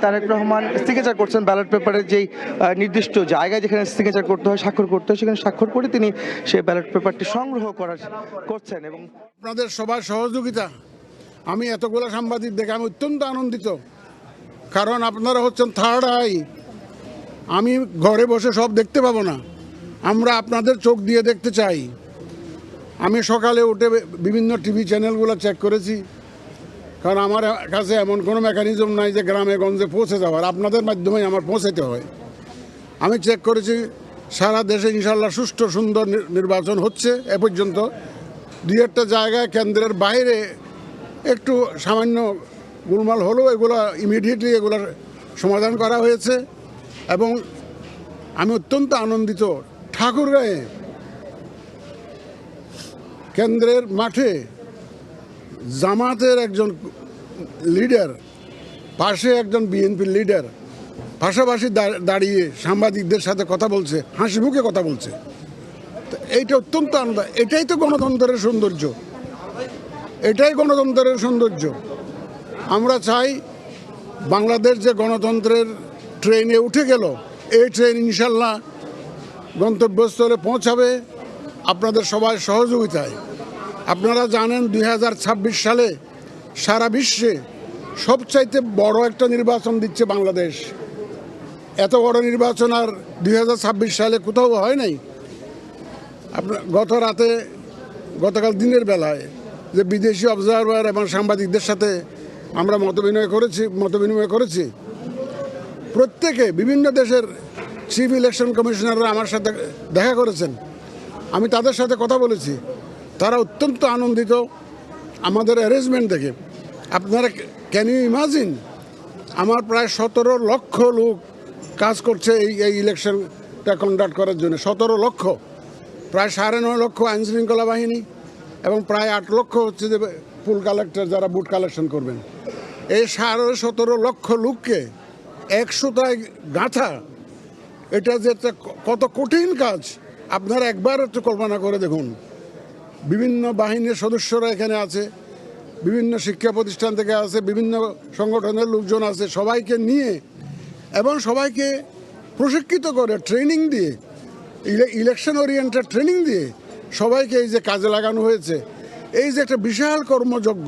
Speaker 3: তারেক রহমান সিগনেচার করছেন ব্যালট পেপারের যেই নির্দিষ্ট জায়গায় যেখানে সিগনেচার করতে হয়, স্বাক্ষর করতে হয়, সেখানে স্বাক্ষর করে তিনি সেই ব্যালট পেপারটি সংগ্রহ করছেন। এবং
Speaker 6: আপনাদের সবার সহযোগিতা, আমি এতগুলো সাংবাদিক দেখে আমি অত্যন্ত আনন্দিত, কারণ আপনারা হচ্ছেন থার্ড আই। আমি ঘরে বসে সব দেখতে পাবো না, আমরা আপনাদের চোখ দিয়ে দেখতে চাই। আমি সকালে উঠে বিভিন্ন টিভি চ্যানেলগুলো চেক করেছি, কারণ আমার কাছে এমন কোনো মেকানিজম নাই যে গ্রামে গঞ্জে পৌঁছে যাওয়ার, আপনাদের মাধ্যমেই আমার পৌঁছাতে হয়। আমি চেক করেছি সারা দেশে ইনশাল্লাহ সুষ্ঠু সুন্দর নির্বাচন হচ্ছে। এ পর্যন্ত দুই একটা জায়গায় কেন্দ্রের বাইরে একটু সামান্য গোলমাল হলেও এগুলো ইমিডিয়েটলি এগুলোর সমাধান করা হয়েছে এবং আমি অত্যন্ত আনন্দিত। ঠাকুরগাঁয়ে কেন্দ্রের মাঠে জামাতের একজন লিডার, পাশে একজন বিএনপির লিডার পাশাপাশি দাঁড়িয়ে সাংবাদিকদের সাথে কথা বলছে, হাসি মুখে কথা বলছে। তো এইটা অত্যন্ত আনন্দ। এটাই তো গণতন্ত্রের সৌন্দর্য, এটাই গণতন্ত্রের সৌন্দর্য। আমরা চাই বাংলাদেশ যে গণতন্ত্রের ট্রেনে উঠে গেল, এই ট্রেন ইনশাল্লাহ গন্তব্যস্থলে পৌঁছাবে আপনাদের সবার সহযোগিতায়। আপনারা জানেন 2026 সালে সারা বিশ্বে সবচাইতে বড় একটা নির্বাচন দিচ্ছে বাংলাদেশ। এত বড় নির্বাচন আর 2026 সালে কোথাও হয় নাই। আপনার গতকাল দিনের বেলায় যে বিদেশি অবজারভার এবং সাংবাদিকদের সাথে আমরা মত বিনিময় করেছি প্রত্যেকে বিভিন্ন দেশের চিফ ইলেকশন কমিশনাররা আমার সাথে দেখা করেছেন। আমি তাদের সাথে কথা বলেছি, তারা অত্যন্ত আনন্দিত আমাদের অ্যারেঞ্জমেন্ট দেখে। আপনারা ক্যান ইউ ইমাজিন, আমার প্রায় 17 লক্ষ লোক কাজ করছে এই ইলেকশনটা কন্ডাক্ট করার জন্য। 17 লক্ষ, প্রায় 9.5 লক্ষ আইনশৃঙ্খলা বাহিনী এবং প্রায় 8 লক্ষ হচ্ছে যে পুল কালেক্টর যারা বুট কালেকশন করবেন। এই 17.5 লক্ষ লোককে 100টায় গাঁথা, এটা যে কত কঠিন কাজ আপনারা একবার একটু কল্পনা করে দেখুন। বিভিন্ন বাহিনীর সদস্যরা এখানে আছে, বিভিন্ন শিক্ষা প্রতিষ্ঠান থেকে আছে, বিভিন্ন সংগঠনের লোকজন আছে, সবাইকে নিয়ে এবং সবাইকে প্রশিক্ষিত করে ট্রেনিং দিয়ে, ইলেকশন ওরিয়েন্টেড ট্রেনিং দিয়ে সবাইকে এই যে কাজে লাগানো হয়েছে, এই যে একটা বিশাল কর্মযজ্ঞ,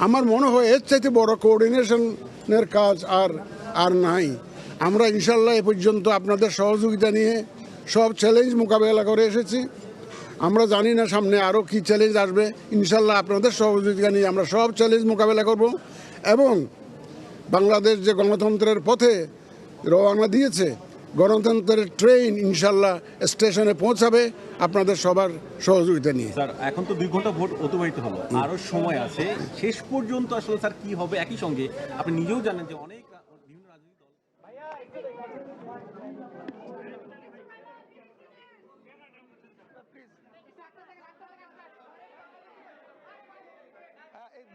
Speaker 6: আমার মনে হয় এর চাইতে বড় কোঅর্ডিনেশনের কাজ আর নাই। আমরা ইনশাল্লাহ এ পর্যন্ত আপনাদের সহযোগিতা নিয়ে সব চ্যালেঞ্জ মোকাবেলা করে এসেছি। আমরা জানি না সামনে আরও কি চ্যালেঞ্জ আসবে। ইনশাল্লাহ আপনাদের সহযোগিতা নিয়ে আমরা সব চ্যালেঞ্জ মোকাবেলা করব এবং বাংলাদেশ যে গণতন্ত্রের পথে রওনা দিয়েছে, গণতন্ত্রের ট্রেন ইনশাল্লাহ স্টেশনে পৌঁছাবে আপনাদের সবার সহযোগিতা নিয়ে।
Speaker 4: স্যার এখন তো 2 ঘন্টা ভোট অতিবাহিত হলো, আরও সময় আছে। শেষ পর্যন্ত আসলে স্যার কি হবে? একই সঙ্গে আপনি নিজেও জানেন যে অনেক বিভিন্ন রাজনৈতিক দল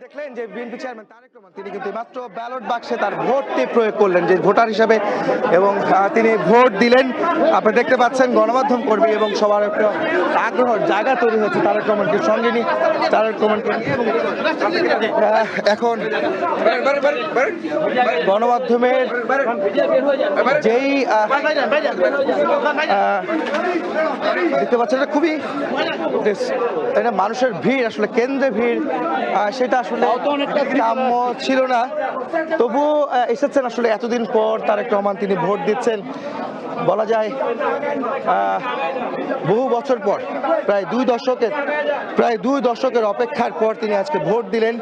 Speaker 3: দেখলেন যে বিএনপি চেয়ারম্যান তারেক রহমান তিনি কিন্তু মাত্র ব্যালট বাক্সে তার ভোটটি প্রয়োগ করলেন যে ভোটার হিসাবে এবং তিনি ভোট দিলেন। আপনি দেখতে পাচ্ছেন গণমাধ্যম কর্মী এবং সবার একটা আগ্রহের জায়গা তৈরি হচ্ছে তারেক রহমানকে সঙ্গে নিয়ে, তারেক রহমানকে এখন গণমাধ্যমের যেই দেখতে পাচ্ছেন এটা খুবই এটা মানুষের ভিড়, আসলে কেন্দ্রে ভিড় সেটা আসলে কাম্য ছিল না। তবু এসেছেন আসলে এতদিন পর তারেক রহমান তিনি ভোট দিচ্ছেন। বলা যায় বহু বছর পর প্রায় দুই দশকের অপেক্ষার পর তিনি আজকে ভোট দিলেন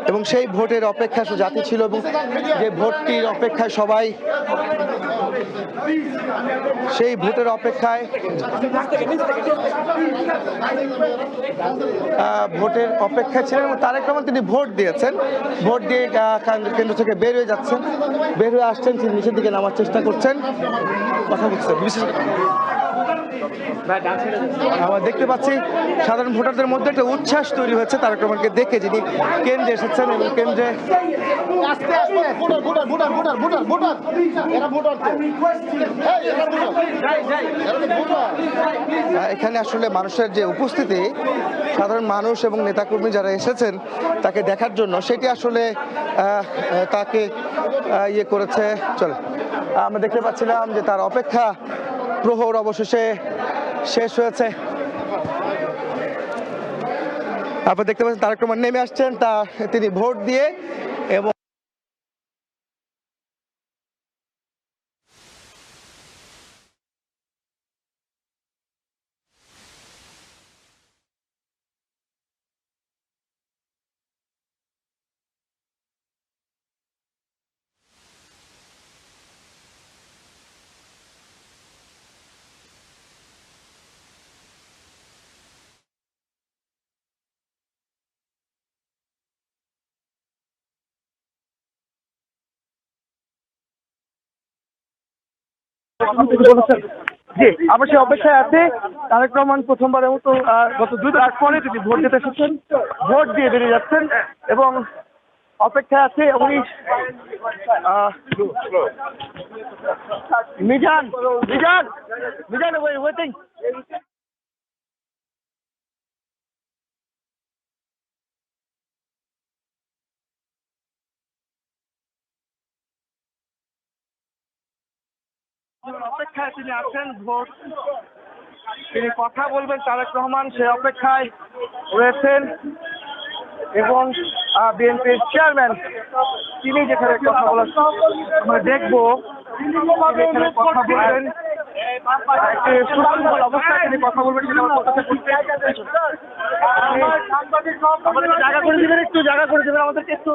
Speaker 3: এবং সেই ভোটের অপেক্ষা জাতি ছিল এবং যে ভোটটির অপেক্ষায় সবাই সেই ভোটের অপেক্ষায় ছিলেন এবং তারেক রহমান তিনি ভোট দিয়েছেন। ভোট দিয়ে কেন্দ্র থেকে বের হয়ে যাচ্ছেন, বের হয়ে আসছেন, তিনি নিচের দিকে নামার চেষ্টা করছেন, কথা বলছেন। আমরা দেখতে পাচ্ছি সাধারণ ভোটারদের মধ্যে একটা উচ্ছ্বাস তৈরি হয়েছে তারেক রহমানকে দেখে, যিনি কেন্দ্রে এসেছেন এবং কেন্দ্রে এখানে আসলে মানুষের যে উপস্থিতি, সাধারণ মানুষ এবং নেতাকর্মী যারা এসেছেন তাকে দেখার জন্য, সেটি আসলে তাকে ইয়ে করেছে। চলে আমরা দেখতে পাচ্ছিলাম যে তার অপেক্ষা প্রহর অবশেষে শেষ হয়েছে। আপনারা দেখতে পাচ্ছেন তারেক রহমান নেমে আসছেন, তিনি ভোট দিয়ে এবং জি আমরা সেই অপেক্ষায় আছি। তারেক রহমান প্রথমবারের মতো গত 2 মাস পরে তিনি ভোট দিতে এসেছেন, ভোট দিয়ে বেরিয়ে যাচ্ছেন এবং অপেক্ষায় আছে উনি মিজান ওয়েটিং। অপেক্ষায় তিনি আছেন, ভোট তিনি কথা বলবেন তারেক রহমান সেই অপেক্ষায় রয়েছেন এবং বিএনপির চেয়ারম্যান তিনি যেখানে কথা বলার আমরা দেখবো কথা বলবেন, সুশৃঙ্খল অবস্থায় তিনি কথা বলবেন। জায়গা করে দিবেন, একটু জায়গা করে দেবেন আমাদেরকে একটু।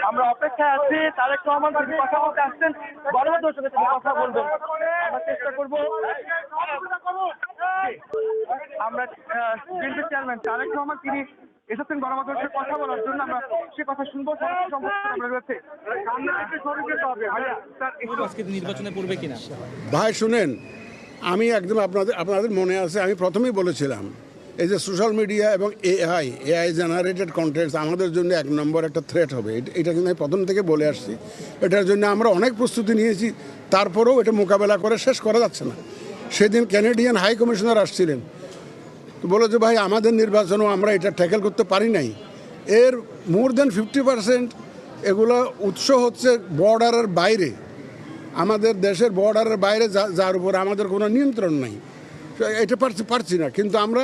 Speaker 3: আমরা অপেক্ষায় আছি, তারেক রহমান তিনি কথা বলতে আসছেন, গণমাধ্যমের সঙ্গে তিনি কথা বলবেন। আমরা চেষ্টা করবো আমরা বিএনপি চেয়ারম্যান তারেক রহমান তিনি এসেছেন গণমাধ্যমের সাথে কথা বলার জন্য, আমরা সে কথা শুনবো।
Speaker 4: নির্বাচনে পড়বে কিনা
Speaker 6: ভাই শুনেন, আমি একদম আপনাদের মনে আছে, আমি প্রথমেই বলেছিলাম এই যে সোশ্যাল মিডিয়া এবং এআই জেনারেটেড কন্টেন্টস আমাদের জন্য 1 নম্বর একটা থ্রেট হবে। এটা কিন্তু আমি প্রথম থেকে বলে আসছি। এটার জন্য আমরা অনেক প্রস্তুতি নিয়েছি, তারপরেও এটা মোকাবেলা করে শেষ করা যাচ্ছে না। সেদিন ক্যানাডিয়ান হাই কমিশনার আসছিলেন, তো বলে যে ভাই আমাদের নির্বাচনও আমরা এটা ট্যাকেল করতে পারি নাই। এর মোর দেন 50% এগুলো উৎস হচ্ছে বর্ডারের বাইরে, আমাদের দেশের বর্ডারের বাইরে, যার উপর আমাদের কোনো নিয়ন্ত্রণ নাই। এটা পারছি না, কিন্তু আমরা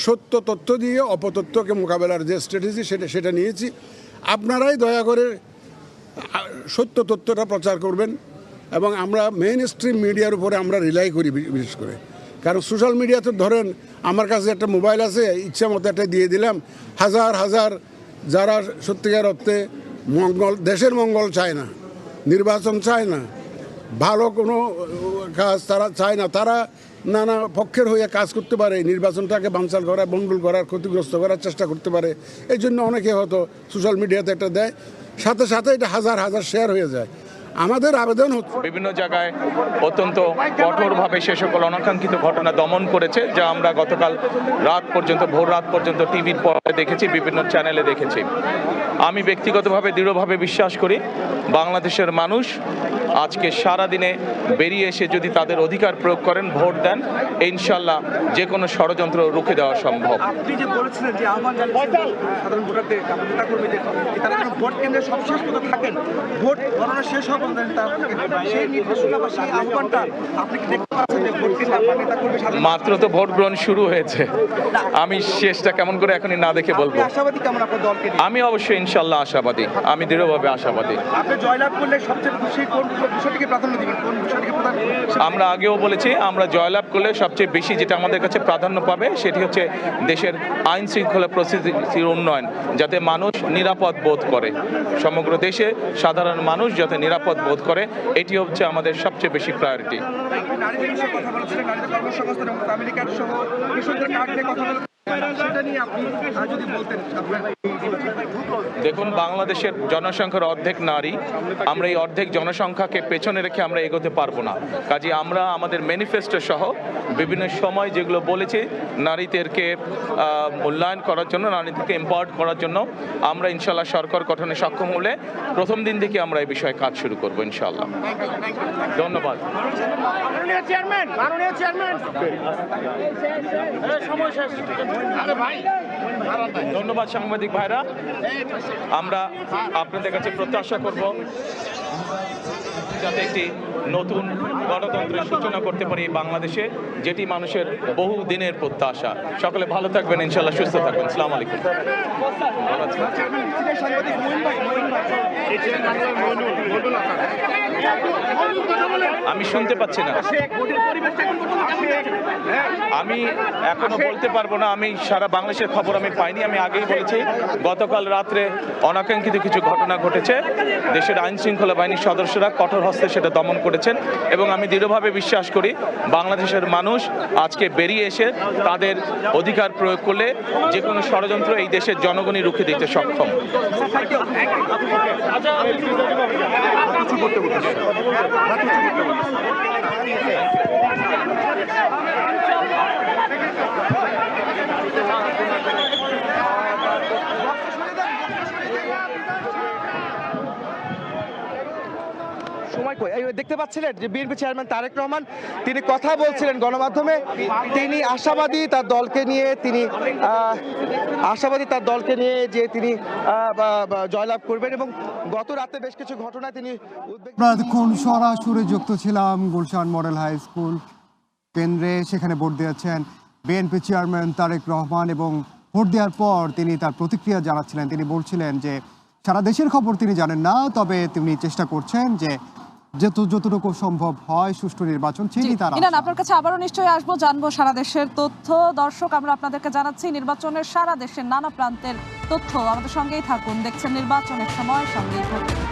Speaker 6: সত্য তথ্য দিয়ে অপতথ্যকে মোকাবেলার যে স্ট্র্যাটেজি সেটা নিয়েছি। আপনারাই দয়া করে সত্য তথ্যটা প্রচার করবেন এবং আমরা মেইন স্ট্রিম মিডিয়ার উপরে আমরা রিলাই করি বিশেষ করে, কারণ সোশ্যাল মিডিয়াতে ধরেন আমার কাছে একটা মোবাইল আছে, ইচ্ছা মতো একটা দিয়ে দিলাম, হাজার হাজার যারা সত্যিকার অর্থে দেশের মঙ্গল চায় না, নির্বাচন চায় না, ভালো কোনো কাজ তারা চায় না, তারা নানা পক্ষের হয়ে কাজ করতে পারে, নির্বাচনটাকে বানচাল করা, বন্ডুল করার, ক্ষতিগ্রস্ত করার চেষ্টা করতে পারে। এই জন্য অনেকে হয়তো সোশ্যাল মিডিয়াতে একটা দেয়, সাথে সাথে এটা হাজার হাজার শেয়ার হয়ে যায়। আমাদের আবেদন হচ্ছে
Speaker 5: বিভিন্ন জায়গায় অত্যন্ত কঠোরভাবে সে সকল অনাকাঙ্ক্ষিত ঘটনা দমন করেছে, যা আমরা গতকাল রাত পর্যন্ত, ভোর রাত পর্যন্ত টিভির পর্দায় দেখেছি, বিভিন্ন চ্যানেলে দেখেছি। আমি ব্যক্তিগতভাবে দৃঢ়ভাবে বিশ্বাস করি বাংলাদেশের মানুষ আজকে সারা দিনে বেরিয়ে এসে যদি তাদের অধিকার প্রয়োগ করেন, ভোট দেন, ইনশাল্লাহ যে কোনো ষড়যন্ত্র রুখে দেওয়া সম্ভব।
Speaker 18: আপনি যে বলেছিলেন যে আহ্বান জানিয়েছেন সাধারণ ভোটারদের, নেতা কর্মীদের, তারা যেন ভোট কেন্দ্রে সবশেষ পর্যন্ত থাকেন, ভোট গণনা শেষ হওয়া পর্যন্ত সেই নির্দেশনা বা সেই আহ্বানটা আপনি কি দেখতে পাচ্ছেন যে ভোট কেন্দ্রে আপনার নেতা কর্মী
Speaker 5: মাত্র তো ভোট গ্রহণ শুরু হয়েছে, আমি শেষটা কেমন করে এখনই না দেখে বলবো।
Speaker 18: আশাবাদী কেমন আপনার দলকে?
Speaker 5: আমি অবশ্যই ইনশাল্লাহ আশাবাদী, আমি দৃঢ়ভাবে আশাবাদী।
Speaker 18: আপনি জয়লাভ করলে সবচেয়ে খুশি কোন বিষয়টিকে প্রাধান্য দিবেন, কোন বিষয়টিকে প্রাধান্য?
Speaker 5: আমরা আগেও বলেছি, আমরা জয়লাভ করলে সবচেয়ে বেশি যেটা আমাদের কাছে প্রাধান্য পাবে সেটি হচ্ছে দেশের আইন শৃঙ্খলা পরিস্থিতির উন্নয়ন, যাতে মানুষ নিরাপদ বোধ করে, সমগ্র দেশে সাধারণ মানুষ যাতে নিরাপদ বোধ করে, এটি হচ্ছে আমাদের সবচেয়ে বেশি প্রায়োরিটি।
Speaker 18: নারীদের বিষয়ে কথা বলেছিলেন, নারীদের কর্মসংস্থান এবং ফ্যামিলি কার্ড সহ কৃষকদের কার্ড নিয়ে কথা বলেছেন, সেটা নিয়ে আপনি যদি বলতেন।
Speaker 5: দেখুন, বাংলাদেশের জনসংখ্যার অর্ধেক নারী, আমরা এই অর্ধেক জনসংখ্যাকে পেছনে রেখে আমরা এগোতে পারবো না। কাজে আমরা আমাদের ম্যানিফেস্টো সহ বিভিন্ন সময় যেগুলো বলেছি, নারীদেরকে মূল্যায়ন করার জন্য, নারীদেরকে এম্পাওয়ার্ড করার জন্য আমরা ইনশাল্লাহ সরকার গঠনে সক্ষম হলে প্রথম দিন থেকে আমরা এই বিষয়ে কাজ শুরু করবো ইনশাল্লাহ। ধন্যবাদ। ধন্যবাদ সাংবাদিক ভাইরা, আমরা আপনাদের কাছে প্রত্যাশা করব যাতে একটি নতুন গণতন্ত্রের সূচনা করতে পারি বাংলাদেশে, যেটি মানুষের বহু দিনের প্রত্যাশা। সকলে ভালো থাকবেন, ইনশাল্লাহ সুস্থ থাকবেন। আসসালামু আলাইকুম। আমি শুনতে পাচ্ছি না, আমি এখনো বলতে পারবো না, আমি সারা বাংলাদেশের খবর আমি পাইনি। আমি আগেই বলেছি, গতকাল রাত্রে অনাকাঙ্ক্ষিত কিছু ঘটনা ঘটেছে, দেশের আইন শৃঙ্খলা বাহিনীর সদস্যরা কঠোর হস্তে সেটা দমন করেছেন, এবং আমি দৃঢ়ভাবে বিশ্বাস করি বাংলাদেশের মানুষ আজকে বেরিয়ে এসে তাদের অধিকার প্রয়োগ করলে যে কোনো ষড়যন্ত্র এই দেশের জনগণই রুখে দিতে সক্ষম।
Speaker 3: দেখতে পাচ্ছিলেন যে বিএনপি চেয়ারম্যান তারেক রহমান তিনি কথা বলছিলেন গণমাধ্যমে, তিনি আশাবাদী তার দলকে নিয়ে, তিনি যে তিনি জয়লাভ করবেন, এবং গত রাতে বেশ কিছু ঘটনায় তিনি
Speaker 11: এতক্ষণ সরাসরি যুক্ত ছিলাম গুলশান মডেল হাই স্কুল কেন্দ্রে, সেখানে ভোট দিয়েছেন বিএনপি চেয়ারম্যান তারেক রহমান, এবং ভোট দেওয়ার পর তিনি তার প্রতিক্রিয়া জানাচ্ছিলেন। তিনি বলছিলেন যে সারা দেশের খবর তিনি জানেন না, তবে তিনি চেষ্টা করছেন যে যতটুকু সম্ভব হয় সুষ্ঠু নির্বাচন সেটি তারা।
Speaker 2: আপনার কাছে আবারও নিশ্চয়ই আসবো, জানবো সারা দেশের তথ্য। দর্শক, আমরা আপনাদেরকে জানাচ্ছি নির্বাচনের সারা দেশের নানা প্রান্তের তথ্য। আমাদের সঙ্গেই থাকুন, দেখছেন নির্বাচনের সময়, সঙ্গেই থাকুন।